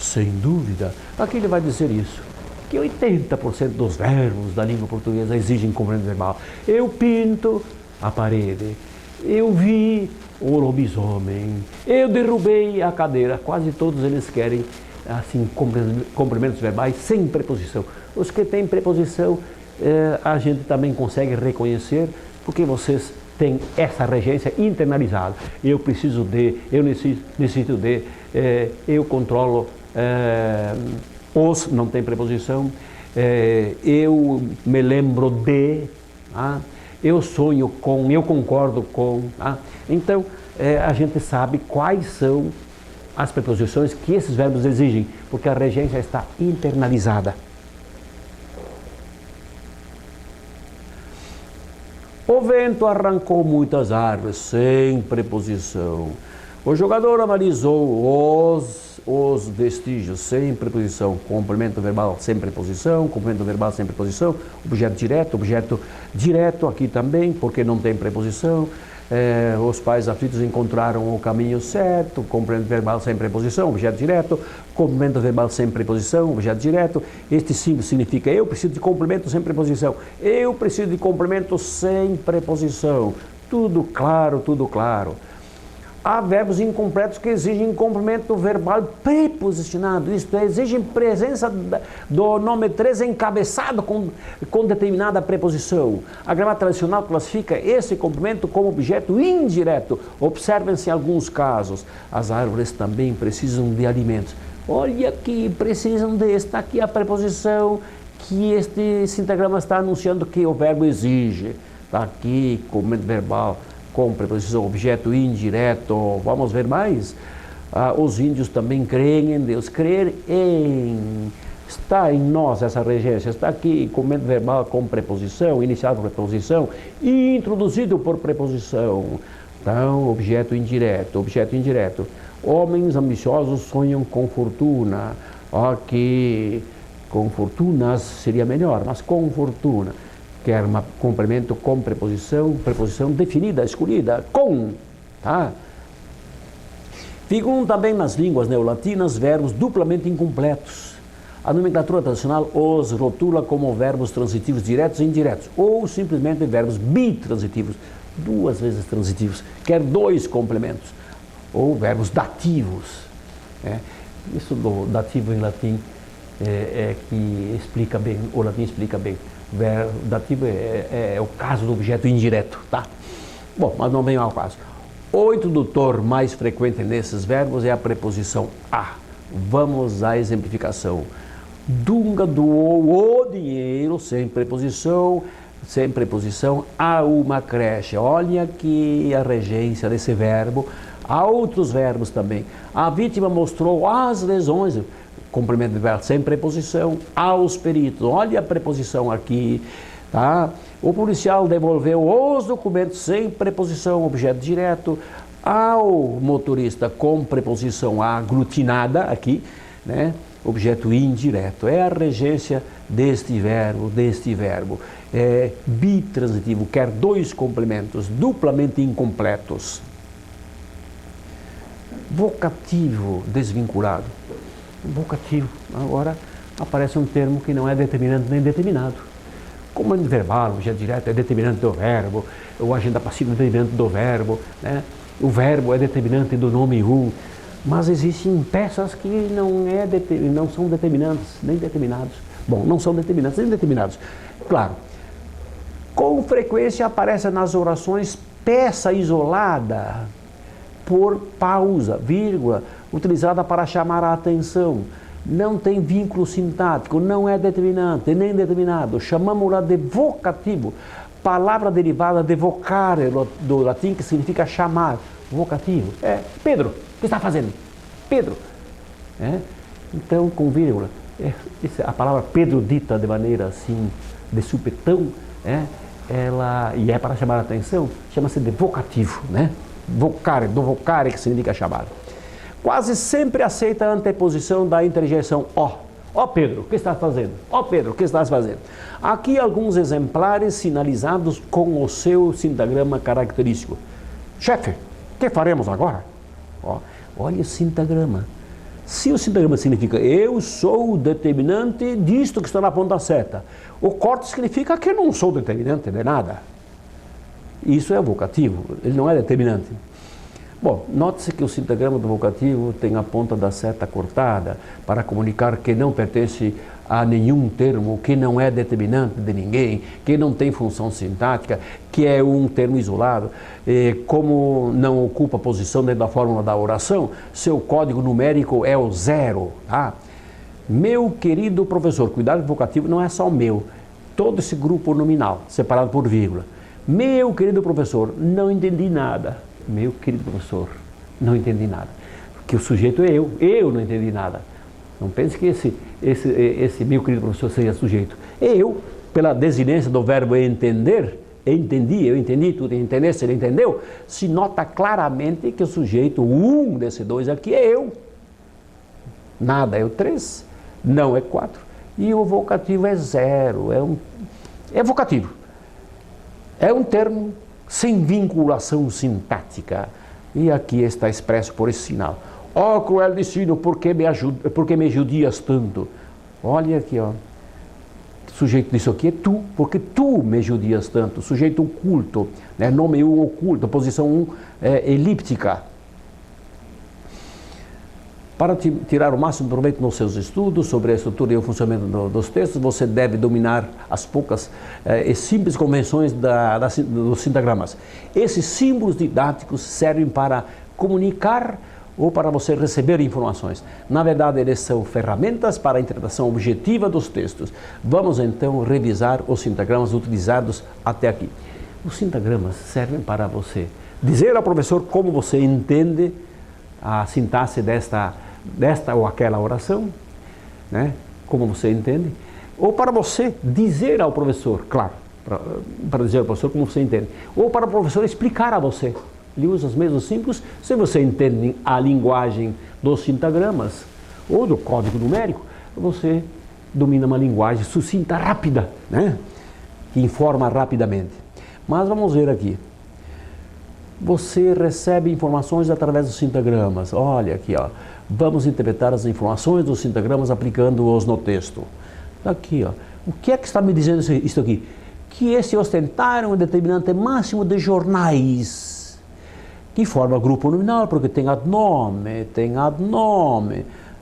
Sem dúvida. Aqui ele vai dizer isso. Que 80% dos verbos da língua portuguesa exigem complemento verbal. Eu pinto a parede. Eu vi o lobisomem, eu derrubei a cadeira. Quase todos eles querem assim complementos verbais sem preposição. Os que têm preposição a gente também consegue reconhecer, porque vocês têm essa regência internalizada. Eu preciso de, eu necessito de, eu controlo, os não tem preposição, eu me lembro de, eu sonho com, eu concordo com. Então, a gente sabe quais são as preposições que esses verbos exigem, porque a regência está internalizada. O vento arrancou muitas árvores, sem preposição. O jogador analisou os vestígios, sem preposição. Complemento verbal sem preposição, complemento verbal sem preposição. Objeto direto aqui também, porque não tem preposição. Os pais aflitos encontraram o caminho certo, complemento verbal sem preposição, objeto direto, complemento verbal sem preposição, objeto direto. Este símbolo significa eu preciso de complemento sem preposição, eu preciso de complemento sem preposição. Tudo claro, tudo claro. Há verbos incompletos que exigem complemento verbal preposicionado, isto é, exigem presença do nome 3 encabeçado com determinada preposição. A gramática tradicional classifica esse complemento como objeto indireto. Observem-se alguns casos. As árvores também precisam de alimentos. Olha aqui, precisam de, está aqui a preposição que este sintagrama está anunciando que o verbo exige. Está aqui, complemento verbal com preposição, objeto indireto. Vamos ver mais? Os índios também creem em Deus. Crer em. Está em nós essa regência. Está aqui, complemento verbal com preposição, iniciado por preposição e introduzido por preposição. Então, objeto indireto, objeto indireto. Homens ambiciosos sonham com fortuna. Ok, com fortunas seria melhor, mas com fortuna. Quer um complemento com preposição, preposição definida, escolhida, com, tá? Figuram também nas línguas neolatinas verbos duplamente incompletos. A nomenclatura tradicional os rotula como verbos transitivos diretos e indiretos, ou simplesmente verbos bitransitivos, duas vezes transitivos, quer dois complementos, ou verbos dativos. Isso do dativo em latim que explica bem, o latim explica bem. Verbo dativo é o caso do objeto indireto, tá? Bom, mas não vem ao caso. O introdutor mais frequente nesses verbos é a preposição a. Vamos à exemplificação. Dunga doou o dinheiro sem preposição, a uma creche. Olha aqui a regência desse verbo. Há outros verbos também. A vítima mostrou as lesões. Complemento verbal sem preposição, aos peritos. Olha a preposição aqui, tá? O policial devolveu os documentos sem preposição, objeto direto, ao motorista com preposição aglutinada aqui, né? Objeto indireto. É a regência deste verbo. É bitransitivo, quer dois complementos, duplamente incompletos. Vocativo desvinculado. Vocativo. Agora aparece um termo que não é determinante nem determinado. Comando verbal, objeto direto é determinante do verbo, o agente passivo é determinante do verbo, né? O verbo é determinante do nome mas existem peças que não são determinantes nem determinados. Bom, não são determinantes nem determinados. Claro, com frequência aparece nas orações peça isolada por pausa, vírgula, utilizada para chamar a atenção. Não tem vínculo sintático, não é determinante nem determinado. Chamamos-la de vocativo, palavra derivada de vocare, do latim, que significa chamar. Vocativo. Pedro, o que está fazendo? Pedro. Então, com vírgula. A palavra Pedro, dita de maneira assim, de supetão, e é para chamar a atenção, chama-se de vocativo, né? Vocare, do vocare, que significa chamar. Quase sempre aceita a anteposição da interjeição ó. Ó Pedro, o que estás fazendo? Ó Pedro, o que estás fazendo? Aqui alguns exemplares sinalizados com o seu sintagrama característico. Chefe, o que faremos agora? Olha o sintagrama. Se o sintagrama significa eu sou o determinante disto que está na ponta certa, o corte significa que eu não sou determinante de nada. Isso é vocativo, ele não é determinante. Bom, note-se que o sintagrama do vocativo tem a ponta da seta cortada para comunicar que não pertence a nenhum termo, que não é determinante de ninguém, que não tem função sintática, que é um termo isolado. Como não ocupa posição dentro da fórmula da oração, seu código numérico é o 0. Tá? Meu querido professor, cuidado, vocativo não é só o meu, todo esse grupo nominal, separado por vírgula. Meu querido professor, não entendi nada. Meu querido professor, não entendi nada. Porque o sujeito é eu não entendi nada. Não pense que esse meu querido professor seja sujeito. Eu, pela desinência do verbo entender, eu entendi, tu entendeste, ele entendeu, se nota claramente que o sujeito, um desses dois aqui é eu. Nada é o 3, não é 4. E o vocativo é 0, é vocativo. É um termo sem vinculação sintática. E aqui está expresso por esse sinal. Ó cruel destino, por que me judias tanto? Olha aqui, ó. O sujeito disso aqui é tu, porque tu me judias tanto. Sujeito oculto, né? Nome 1 oculto, posição 1 elíptica. Para tirar o máximo proveito nos seus estudos sobre a estrutura e o funcionamento dos textos, você deve dominar as poucas e simples convenções dos sintagramas. Esses símbolos didáticos servem para comunicar ou para você receber informações. Na verdade, eles são ferramentas para a interpretação objetiva dos textos. Vamos então revisar os sintagramas utilizados até aqui. Os sintagramas servem para você dizer ao professor como você entende a sintaxe desta ou aquela oração, né? Como você entende, ou para você dizer ao professor, claro, para dizer ao professor como você entende, ou para o professor explicar a você. Ele usa os mesmos símbolos. Se você entende a linguagem dos sintagramas ou do código numérico, você domina uma linguagem sucinta, rápida, né? Que informa rapidamente. Mas vamos ver aqui. Você recebe informações através dos sintagramas. Olha aqui, ó. Vamos interpretar as informações dos sintagramas aplicando-os no texto. Aqui, ó. O que é que está me dizendo isso aqui? Que esse ostentar é um determinante máximo de jornais, que forma grupo nominal, porque tem ad nome.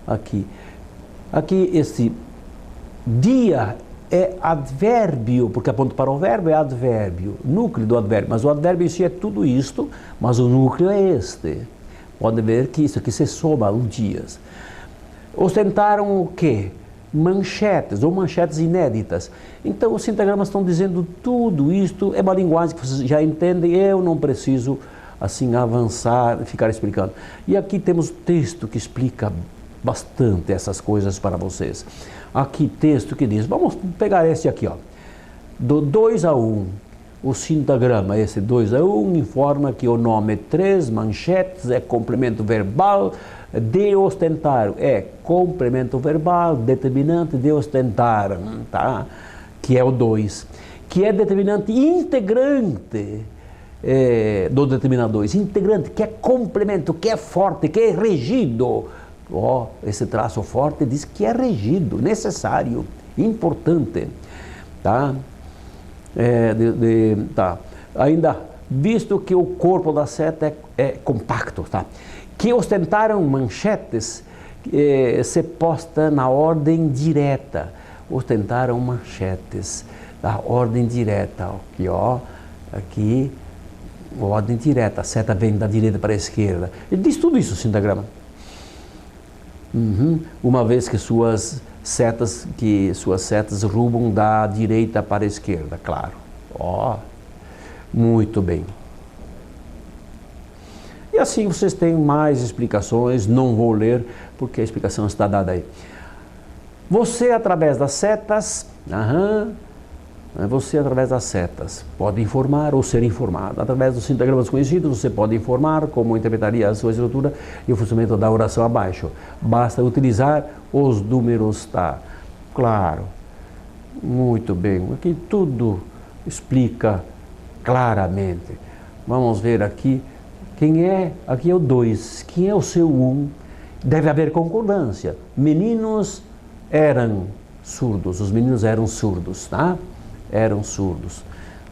Aqui esse dia é advérbio, porque aponta para o verbo, é advérbio, núcleo do advérbio, mas o advérbio em si é tudo isto, mas o núcleo é este. Pode ver que isso aqui se soma os dias. Ostentaram o quê? Manchetes, ou manchetes inéditas. Então os sintagramas estão dizendo tudo isto, é uma linguagem que vocês já entendem, eu não preciso assim avançar, ficar explicando. E aqui temos texto que explica bastante essas coisas para vocês. Aqui texto que diz, vamos pegar esse aqui, ó, do 2 a 1, o sintagrama, esse 2 a 1 informa que o nome 3 manchetes é complemento verbal de ostentar, é complemento verbal determinante de ostentar, tá? Que é o 2, que é determinante integrante do determinado 2, integrante, que é complemento, que é forte, que é regido. Ó, esse traço forte diz que é regido, necessário, importante, tá? Tá. Ainda, visto que o corpo da seta é compacto, tá? Que ostentaram manchetes se posta na ordem direta. Ostentaram manchetes da ordem direta. Aqui, ó, aqui, ordem direta. A seta vem da direita para a esquerda. Ele diz tudo isso, o sintagrama. Uma vez que suas setas rumam da direita para a esquerda, claro. Ó, muito bem. E assim vocês têm mais explicações, não vou ler porque a explicação está dada aí. Você através das setas, pode informar ou ser informado. Através dos sintagramas conhecidos, você pode informar como interpretaria a sua estrutura e o funcionamento da oração abaixo. Basta utilizar os números, tá? Claro. Muito bem. Aqui tudo explica claramente. Vamos ver aqui. Quem é? Aqui é o 2. Quem é o seu 1? Deve haver concordância. Meninos eram surdos. Os meninos eram surdos, tá? Eram surdos.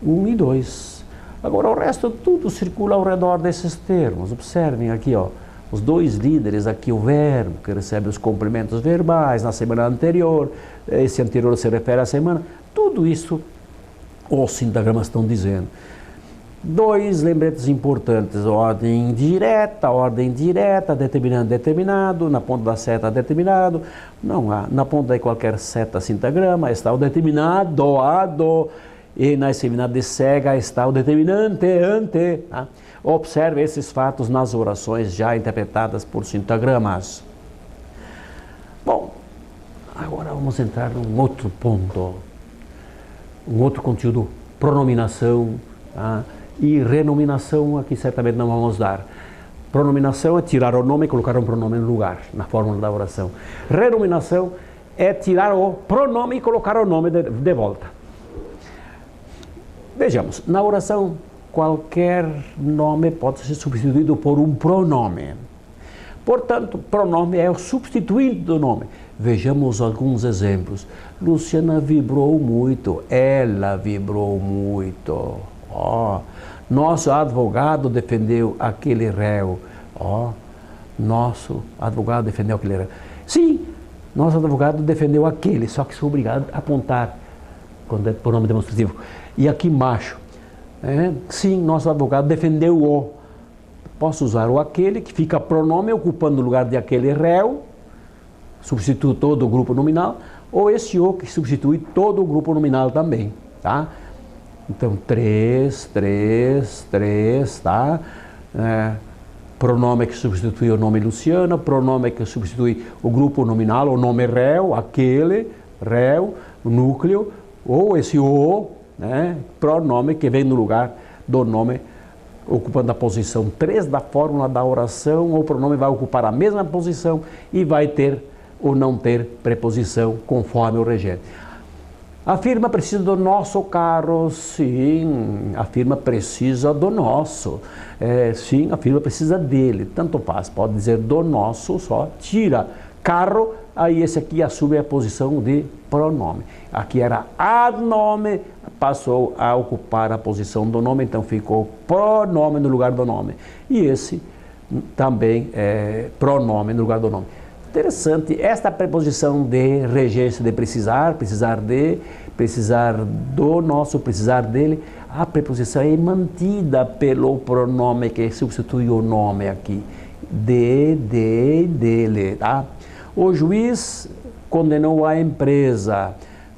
1 e 2. Agora o resto tudo circula ao redor desses termos. Observem aqui, ó, os dois líderes, aqui o verbo que recebe os complementos verbais na semana anterior, esse anterior se refere à semana. Tudo isso os sintagramas estão dizendo. Dois lembretes importantes: ordem direta, determinante, determinado, na ponta da seta, determinado. Não há. Na ponta de qualquer seta sintagma está o determinado, ado, e na extremidade de cega está o determinante, ante. Tá? Observe esses fatos nas orações já interpretadas por sintagramas. Bom, agora vamos entrar num outro ponto, um outro conteúdo: pronominação, tá? E renominação. Aqui certamente não vamos dar. Pronominação é tirar o nome e colocar um pronome no lugar, na fórmula da oração. Renominação é tirar o pronome e colocar o nome de volta. Vejamos, na oração, qualquer nome pode ser substituído por um pronome. Portanto, pronome é o substituinte do nome. Vejamos alguns exemplos. Luciana vibrou muito, ela vibrou muito. Nosso advogado defendeu aquele réu. Nosso advogado defendeu aquele réu. Sim, nosso advogado defendeu aquele, só que sou obrigado a apontar quando é pronome demonstrativo. E aqui embaixo, sim, nosso advogado defendeu o. Posso usar o aquele, que fica pronome ocupando o lugar de aquele réu, substitui todo o grupo nominal, ou esse o que substitui todo o grupo nominal também, tá? Então, três, tá? Pronome que substitui o nome Luciana, pronome que substitui o grupo nominal, o nome réu, aquele, réu, núcleo, ou esse o, né? Pronome que vem no lugar do nome, ocupando a posição 3 da fórmula da oração. O pronome vai ocupar a mesma posição e vai ter ou não ter preposição conforme o regente. A firma precisa do nosso carro, sim, a firma precisa do nosso, sim, a firma precisa dele, tanto faz, pode dizer do nosso, só tira carro, aí esse aqui assume a posição de pronome. Aqui era adnome, passou a ocupar a posição do nome, então ficou pronome no lugar do nome. E esse também é pronome no lugar do nome. Interessante, esta preposição de regência de precisar, precisar de, precisar do nosso, precisar dele, a preposição é mantida pelo pronome que substitui o nome aqui, dele, tá? O juiz condenou a empresa,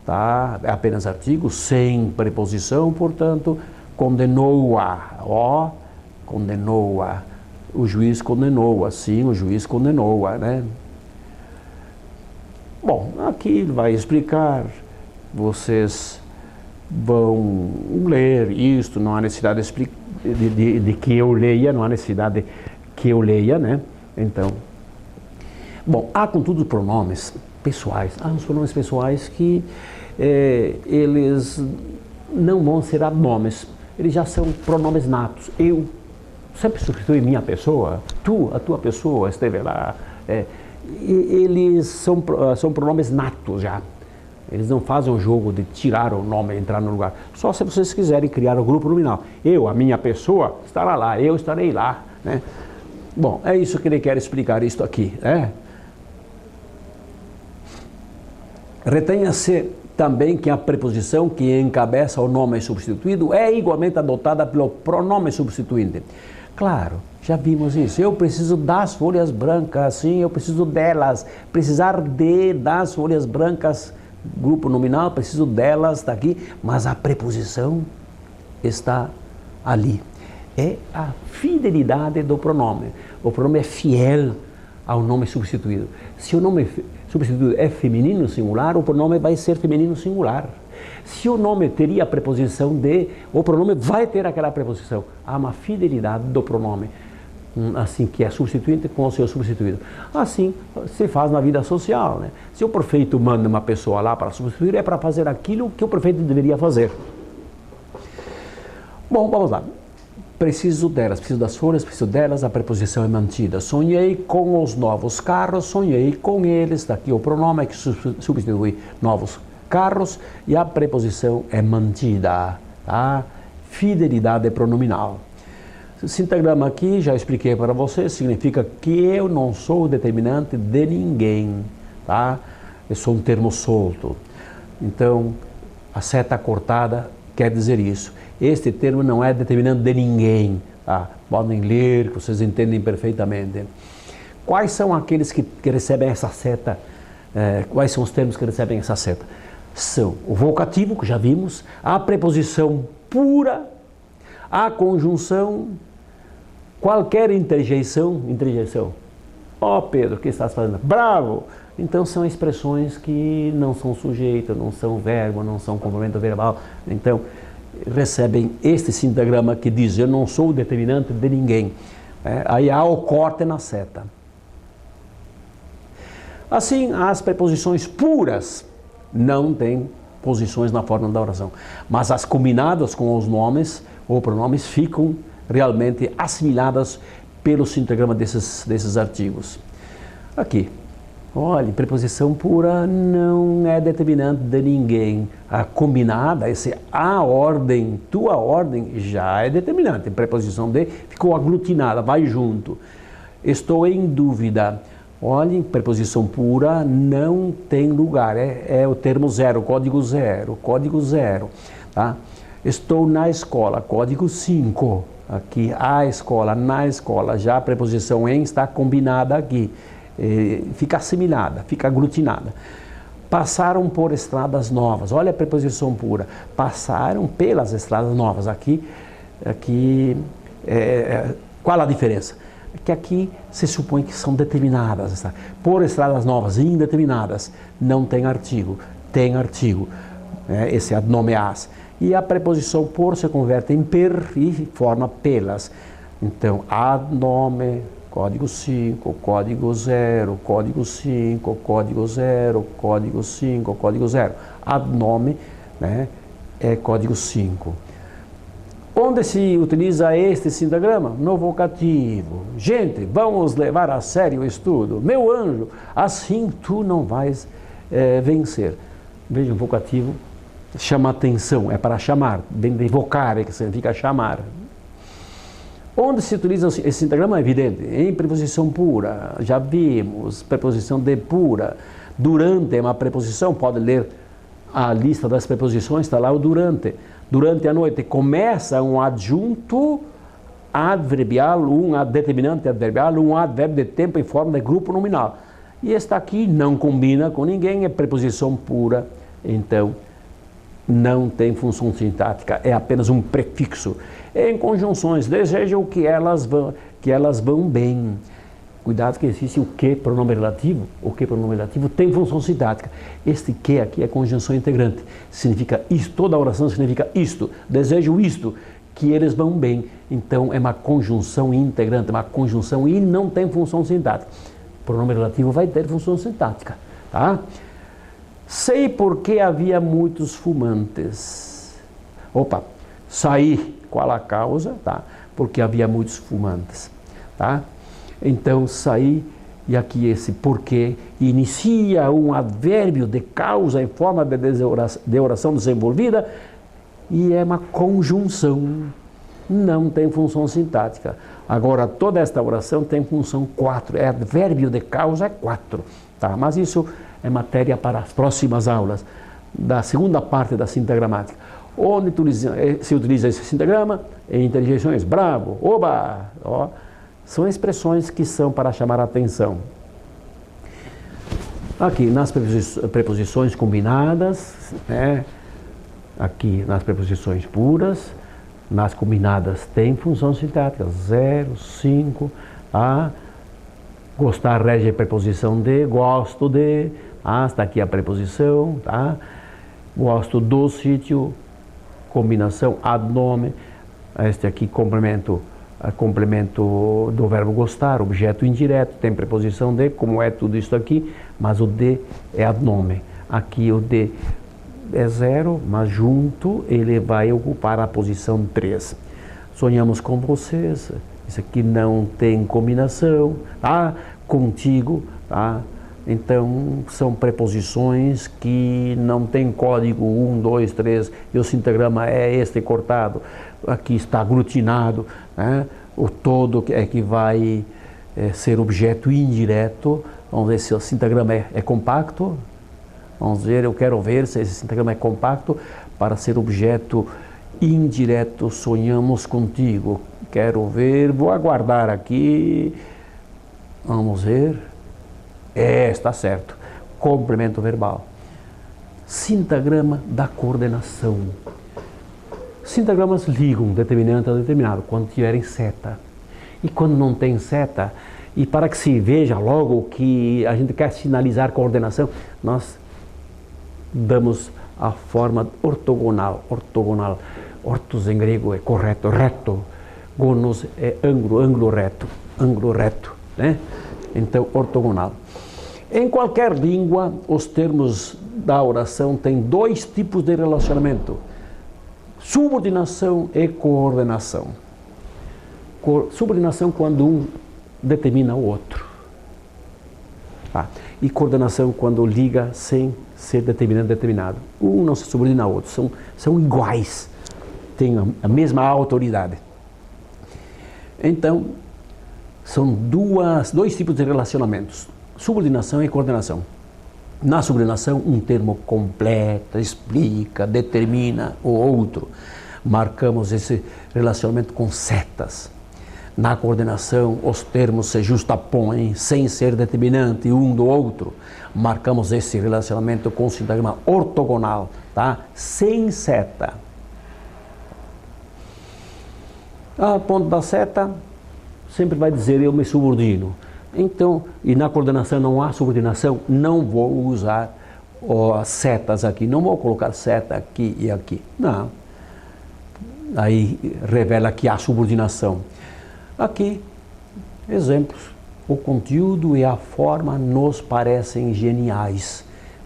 tá? É apenas artigo, sem preposição, portanto, condenou-a, condenou-a. O juiz condenou-a, sim, o juiz condenou-a, né? Bom, aqui ele vai explicar, vocês vão ler isto, não há necessidade de que eu leia, não há necessidade que eu leia, né? Então, bom, há contudo pronomes pessoais, há uns pronomes pessoais que eles não vão ser adnomes, eles já são pronomes natos. Eu sempre substitui minha pessoa, a tua pessoa esteve lá, eles são pronomes natos já. Eles não fazem o jogo de tirar o nome e entrar no lugar. Só se vocês quiserem criar o grupo nominal. Eu, a minha pessoa, estará lá, eu estarei lá, né? Bom, é isso que ele quer explicar isto aqui, né? Retenha-se também que a preposição que encabeça o nome substituído é igualmente adotada pelo pronome substituinte. Claro, já vimos isso. Eu preciso das folhas brancas, sim, eu preciso delas. Precisar das folhas brancas, grupo nominal, preciso delas, está aqui, mas a preposição está ali. É a fidelidade do pronome. O pronome é fiel ao nome substituído. Se o nome substituído é feminino singular, o pronome vai ser feminino singular. Se o nome teria a preposição de, o pronome vai ter aquela preposição. Há uma fidelidade do pronome, assim, que é substituinte com o seu substituído. Assim se faz na vida social, né? Se o prefeito manda uma pessoa lá para substituir, é para fazer aquilo que o prefeito deveria fazer. Bom, vamos lá. Preciso delas, preciso das folhas, preciso delas, a preposição é mantida. Sonhei com os novos carros, sonhei com eles, daqui o pronome que substitui novos carros e a preposição é mantida, tá? Fidelidade pronominal. O sintagrama aqui, já expliquei para vocês, significa que eu não sou determinante de ninguém, tá? Eu sou um termo solto. Então, a seta cortada quer dizer isso. Este termo não é determinante de ninguém. Tá? Podem ler, que vocês entendem perfeitamente. Quais são aqueles que recebem essa seta? Quais são os termos que recebem essa seta? São o vocativo, que já vimos, a preposição pura, a conjunção, qualquer interjeição. Ó, Pedro, o que estás fazendo? Bravo! Então são expressões que não são sujeito, não são verbo, não são complemento verbal. Então recebem este sintagrama que diz: eu não sou determinante de ninguém. Aí há o corte na seta. Assim, as preposições puras não têm posições na forma da oração, mas as combinadas com os nomes ou pronomes ficam realmente assimiladas pelo sintagrama desses artigos. Aqui, olha, preposição pura não é determinante de ninguém. A combinada, a ordem, tua ordem, já é determinante. Preposição de ficou aglutinada, vai junto. Estou em dúvida. Olhem, preposição pura não tem lugar, é o termo zero, código zero, tá? Estou na escola, código 5, aqui, a escola, na escola, já a preposição em está combinada aqui, fica assimilada, fica aglutinada. Passaram por estradas novas, olha a preposição pura, passaram pelas estradas novas, aqui qual a diferença? Que aqui se supõe que são determinadas, tá? Por estradas novas, indeterminadas, não tem artigo, tem artigo, esse ad nomeas. E a preposição por se converte em per e forma pelas. Então, ad nome, código 5, código 0, código 5, código 0, código 5, código 0. Ad nome, né, é código 5. Onde se utiliza este sintagrama? No vocativo. Gente, vamos levar a sério o estudo. Meu anjo, assim tu não vais vencer. Veja, o vocativo chama atenção, é para chamar, vem de vocare, que significa chamar. Onde se utiliza esse sintagrama é evidente, em preposição pura, já vimos, preposição de pura. Durante é uma preposição, pode ler a lista das preposições, está lá o durante. Durante a noite começa um adjunto adverbial, um determinante adverbial, um advérbio de tempo em forma de grupo nominal. E esta aqui não combina com ninguém, é preposição pura, então não tem função sintática, é apenas um prefixo. Em conjunções, desejam que elas vão bem. Cuidado que existe o que pronome relativo. O que pronome relativo tem função sintática. Este que aqui é conjunção integrante. Significa isto, toda a oração significa isto. Desejo isto, que eles vão bem. Então é uma conjunção integrante, uma conjunção e não tem função sintática. O pronome relativo vai ter função sintática, tá? Sei porque havia muitos fumantes. Opa, saí, qual a causa, tá? Porque havia muitos fumantes, tá? Então, saí, e aqui esse porquê, inicia um advérbio de causa em forma de oração desenvolvida, e é uma conjunção, não tem função sintática. Agora, toda esta oração tem função 4, é advérbio de causa é 4, tá? Mas isso é matéria para as próximas aulas, da segunda parte da sintagramática. Onde se utiliza esse sintagrama? Em interjeições, bravo, oba, ó. São expressões que são para chamar a atenção. Aqui, nas preposições combinadas, né? Aqui nas preposições puras, nas combinadas tem função sintática, 0, 5, a gostar rege a preposição de, gosto de, está aqui a preposição, tá? Gosto do sítio, combinação ad nome, este aqui complemento do verbo gostar, objeto indireto, tem preposição de, como é tudo isso aqui, mas o de é ad nome. Aqui o de é 0, mas junto ele vai ocupar a posição 3. Sonhamos com vocês, isso aqui não tem combinação, tá? Contigo, tá? Então, são preposições que não tem código 1, 2, 3, e o sintagrama é este cortado, aqui está aglutinado, né? O todo é que vai ser objeto indireto. Vamos ver se o sintagrama é compacto. Vamos ver, eu quero ver se esse sintagrama é compacto para ser objeto indireto, sonhamos contigo. Quero ver, vou aguardar aqui. Vamos ver. Está certo. Complemento verbal. Sintagrama da coordenação. Sintagramas ligam determinante a determinado quando tiverem seta. E quando não tem seta, e para que se veja logo que a gente quer sinalizar coordenação, nós damos a forma ortogonal. Ortogonal. Ortos em grego é correto, reto. Gonos é ângulo, ângulo reto, né? Então, ortogonal. Em qualquer língua, os termos da oração têm dois tipos de relacionamento: subordinação e coordenação. Subordinação quando um determina o outro. E coordenação quando liga sem ser determinado. Um não se subordina ao outro, são iguais, têm a mesma autoridade. Então, são dois tipos de relacionamentos: subordinação e coordenação. Na subordinação, um termo completa, explica, determina o outro. Marcamos esse relacionamento com setas. Na coordenação, os termos se justapõem sem ser determinante um do outro. Marcamos esse relacionamento com o sintagma ortogonal, tá? Sem seta. A ponta da seta sempre vai dizer eu me subordino. Então, e na coordenação não há subordinação, não vou usar as setas aqui, não vou colocar seta aqui e aqui. Não. Aí revela que há subordinação. Aqui, exemplos. O conteúdo e a forma nos parecem geniais.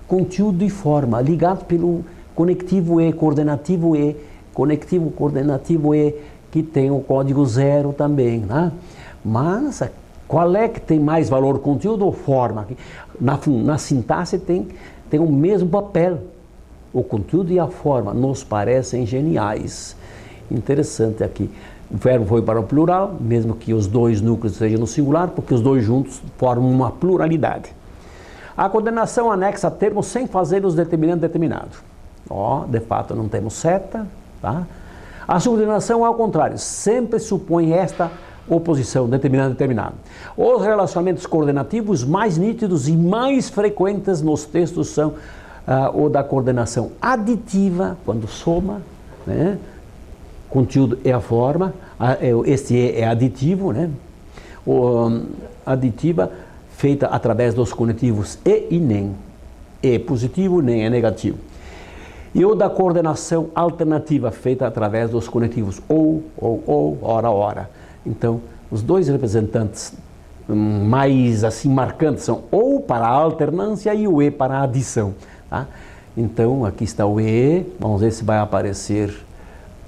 Conteúdo e forma, ligados pelo conectivo E, coordenativo E, conectivo coordenativo E, que tem o código 0 também, né? Mas qual é que tem mais valor, conteúdo ou forma? Na sintaxe tem o mesmo papel. O conteúdo e a forma nos parecem geniais. Interessante aqui. O verbo foi para o plural, mesmo que os dois núcleos sejam no singular, porque os dois juntos formam uma pluralidade. A coordenação anexa termos sem fazer os determinante determinado. De fato não temos seta, tá? A subordinação, ao contrário, sempre supõe esta oposição, determinante determinado. Os relacionamentos coordenativos mais nítidos e mais frequentes nos textos são o da coordenação aditiva, quando soma, né? Conteúdo é a forma, este é aditivo, né? Aditiva feita através dos conectivos e nem. É positivo, nem é negativo. E o da coordenação alternativa feita através dos conectivos ou, ora. Então, os dois representantes mais assim marcantes são ou para a alternância e o e para a adição, tá? Então, aqui está o e, vamos ver se vai aparecer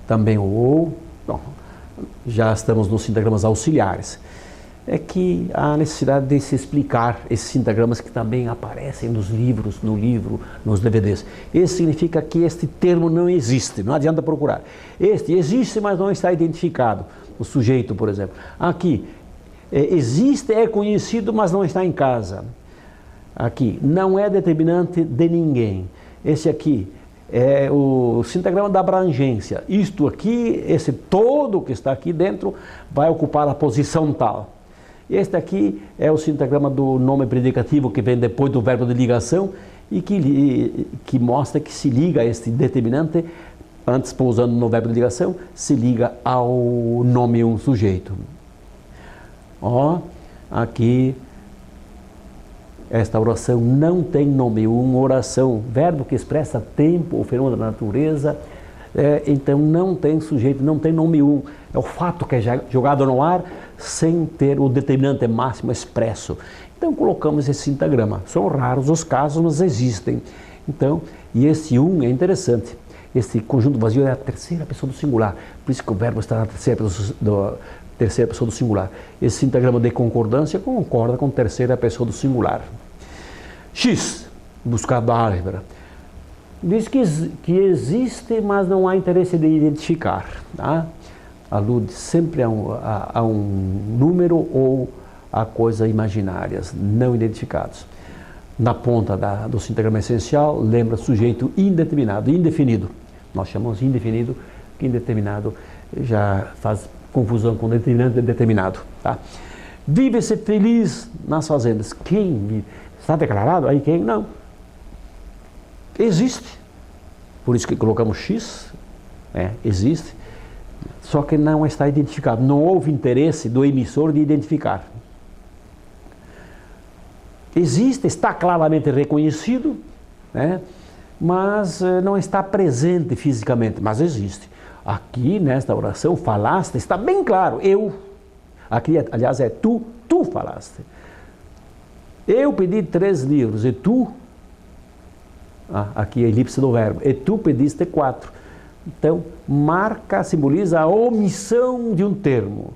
também o ou. Bom, já estamos nos sintagramas auxiliares. É que há necessidade de se explicar esses sintagramas que também aparecem nos livros, nos DVDs. Isso significa que este termo não existe, não adianta procurar. Este existe, mas não está identificado. O sujeito, por exemplo. Aqui, existe, é conhecido, mas não está em casa. Aqui, não é determinante de ninguém. Esse aqui é o sintagrama da abrangência. Isto aqui, esse todo que está aqui dentro, vai ocupar a posição tal. Este aqui é o sintagrama do nome predicativo que vem depois do verbo de ligação e que mostra que se liga a este determinante, antes pousando no verbo de ligação, se liga ao nome um sujeito. Aqui, esta oração não tem nome um, oração, verbo que expressa tempo, o fenômeno da natureza, então não tem sujeito, não tem nome um. É o fato que é jogado no ar sem ter o determinante máximo expresso. Então colocamos esse sintagrama. São raros os casos, mas existem. Então, e esse é interessante. Esse conjunto vazio é a terceira pessoa do singular. Por isso que o verbo está na terceira pessoa do singular. Esse sintagrama de concordância concorda com a terceira pessoa do singular. X, buscado da álgebra. Diz que existe, mas não há interesse de identificar, tá? Alude sempre a um número ou a coisas imaginárias, não identificados. Na ponta do sintagrama essencial, lembra sujeito indeterminado, indefinido. Nós chamamos de indefinido, porque indeterminado já faz confusão com determinante e determinado. Tá? Vive-se feliz nas fazendas. Quem? Está declarado aí quem? Não. Existe. Por isso que colocamos X, existe, só que não está identificado. Não houve interesse do emissor de identificar. Existe, está claramente reconhecido, mas não está presente fisicamente, mas existe. Aqui, nesta oração, falaste, está bem claro, eu. Aqui, aliás, é tu falaste. Eu pedi 3 livros, e tu... aqui é a elipse do verbo. E tu pediste 4. Então, marca, simboliza a omissão de um termo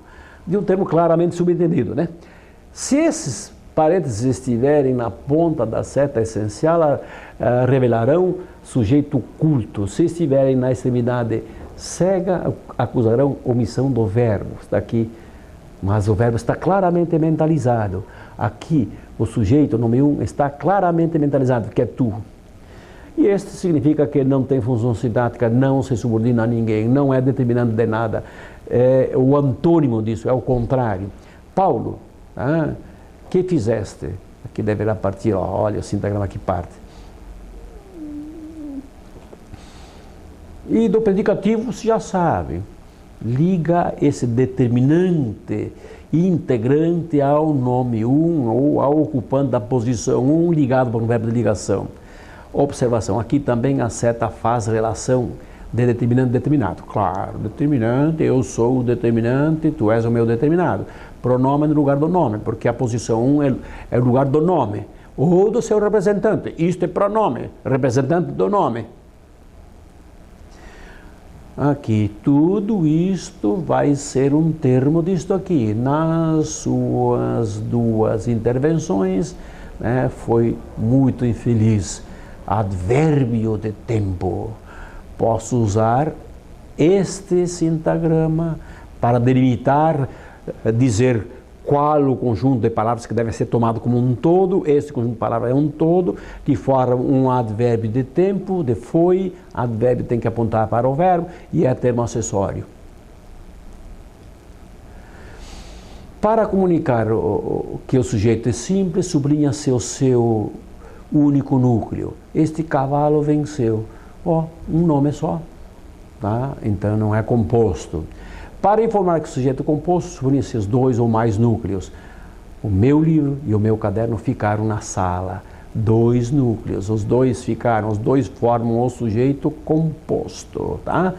claramente subentendido, né? Se esses parênteses estiverem na ponta da seta essencial, revelarão sujeito culto. Se estiverem na extremidade cega, acusarão omissão do verbo. Está aqui, mas o verbo está claramente mentalizado. Aqui, o sujeito, nome 1, está claramente mentalizado, que é tu. E este significa que ele não tem função sintática, não se subordina a ninguém, não é determinante de nada. É o antônimo disso, é o contrário. Paulo, que fizeste? Aqui deverá partir, olha o sintagrama que parte. E do predicativo, você já sabe, liga esse determinante integrante ao nome 1 ou ao ocupante da posição 1 ligado por um verbo de ligação. Observação, aqui também a seta faz relação de determinante determinado. Claro, determinante, eu sou o determinante, tu és o meu determinado. Pronome no lugar do nome, porque a posição 1 é o lugar do nome, ou do seu representante. Isto é pronome, representante do nome. Aqui, tudo isto vai ser um termo disto aqui. Nas suas 2 intervenções, foi muito infeliz. Advérbio de tempo. Posso usar este sintagrama para delimitar, dizer qual o conjunto de palavras que deve ser tomado como um todo. Este conjunto de palavras é um todo, que forma um advérbio de tempo, de foi, advérbio tem que apontar para o verbo e é termo acessório. Para comunicar que o sujeito é simples, sublinha-se o seu único núcleo. Este cavalo venceu. Um nome só. Tá? Então não é composto. Para informar que o sujeito é composto, sublinha-se os 2 ou mais núcleos. O meu livro e o meu caderno ficaram na sala. 2 núcleos. Os 2 formam o sujeito composto. Tá?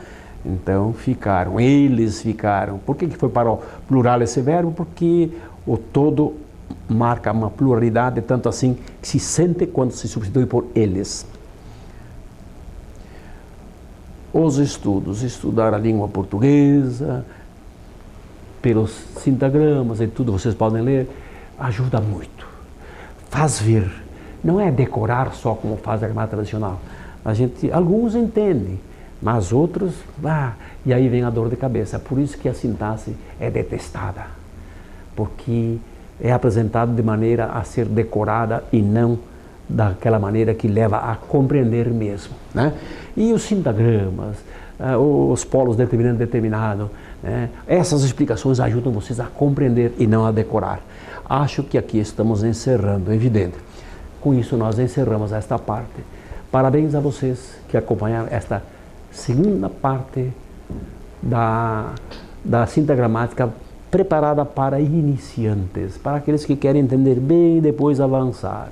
Então ficaram, eles ficaram. Por que foi para o plural esse verbo? Porque o todo marca uma pluralidade, tanto assim que se sente quando se substitui por eles. Os estudos, estudar a língua portuguesa, pelos sintagramas e tudo, vocês podem ler, ajuda muito. Faz ver, não é decorar só como faz a gramática tradicional. Alguns entendem, mas outros, e aí vem a dor de cabeça. Por isso que a sintaxe é detestada, porque é apresentado de maneira a ser decorada e não daquela maneira que leva a compreender mesmo, né? E os sintagramas, os polos determinante e determinado, essas explicações ajudam vocês a compreender e não a decorar. Acho que aqui estamos encerrando, é evidente. Com isso nós encerramos esta parte. Parabéns a vocês que acompanharam esta segunda parte da sintagramática preparada para iniciantes, para aqueles que querem entender bem e depois avançar.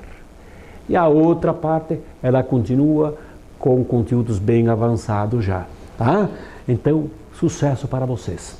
E a outra parte, ela continua com conteúdos bem avançados já, tá? Então, sucesso para vocês.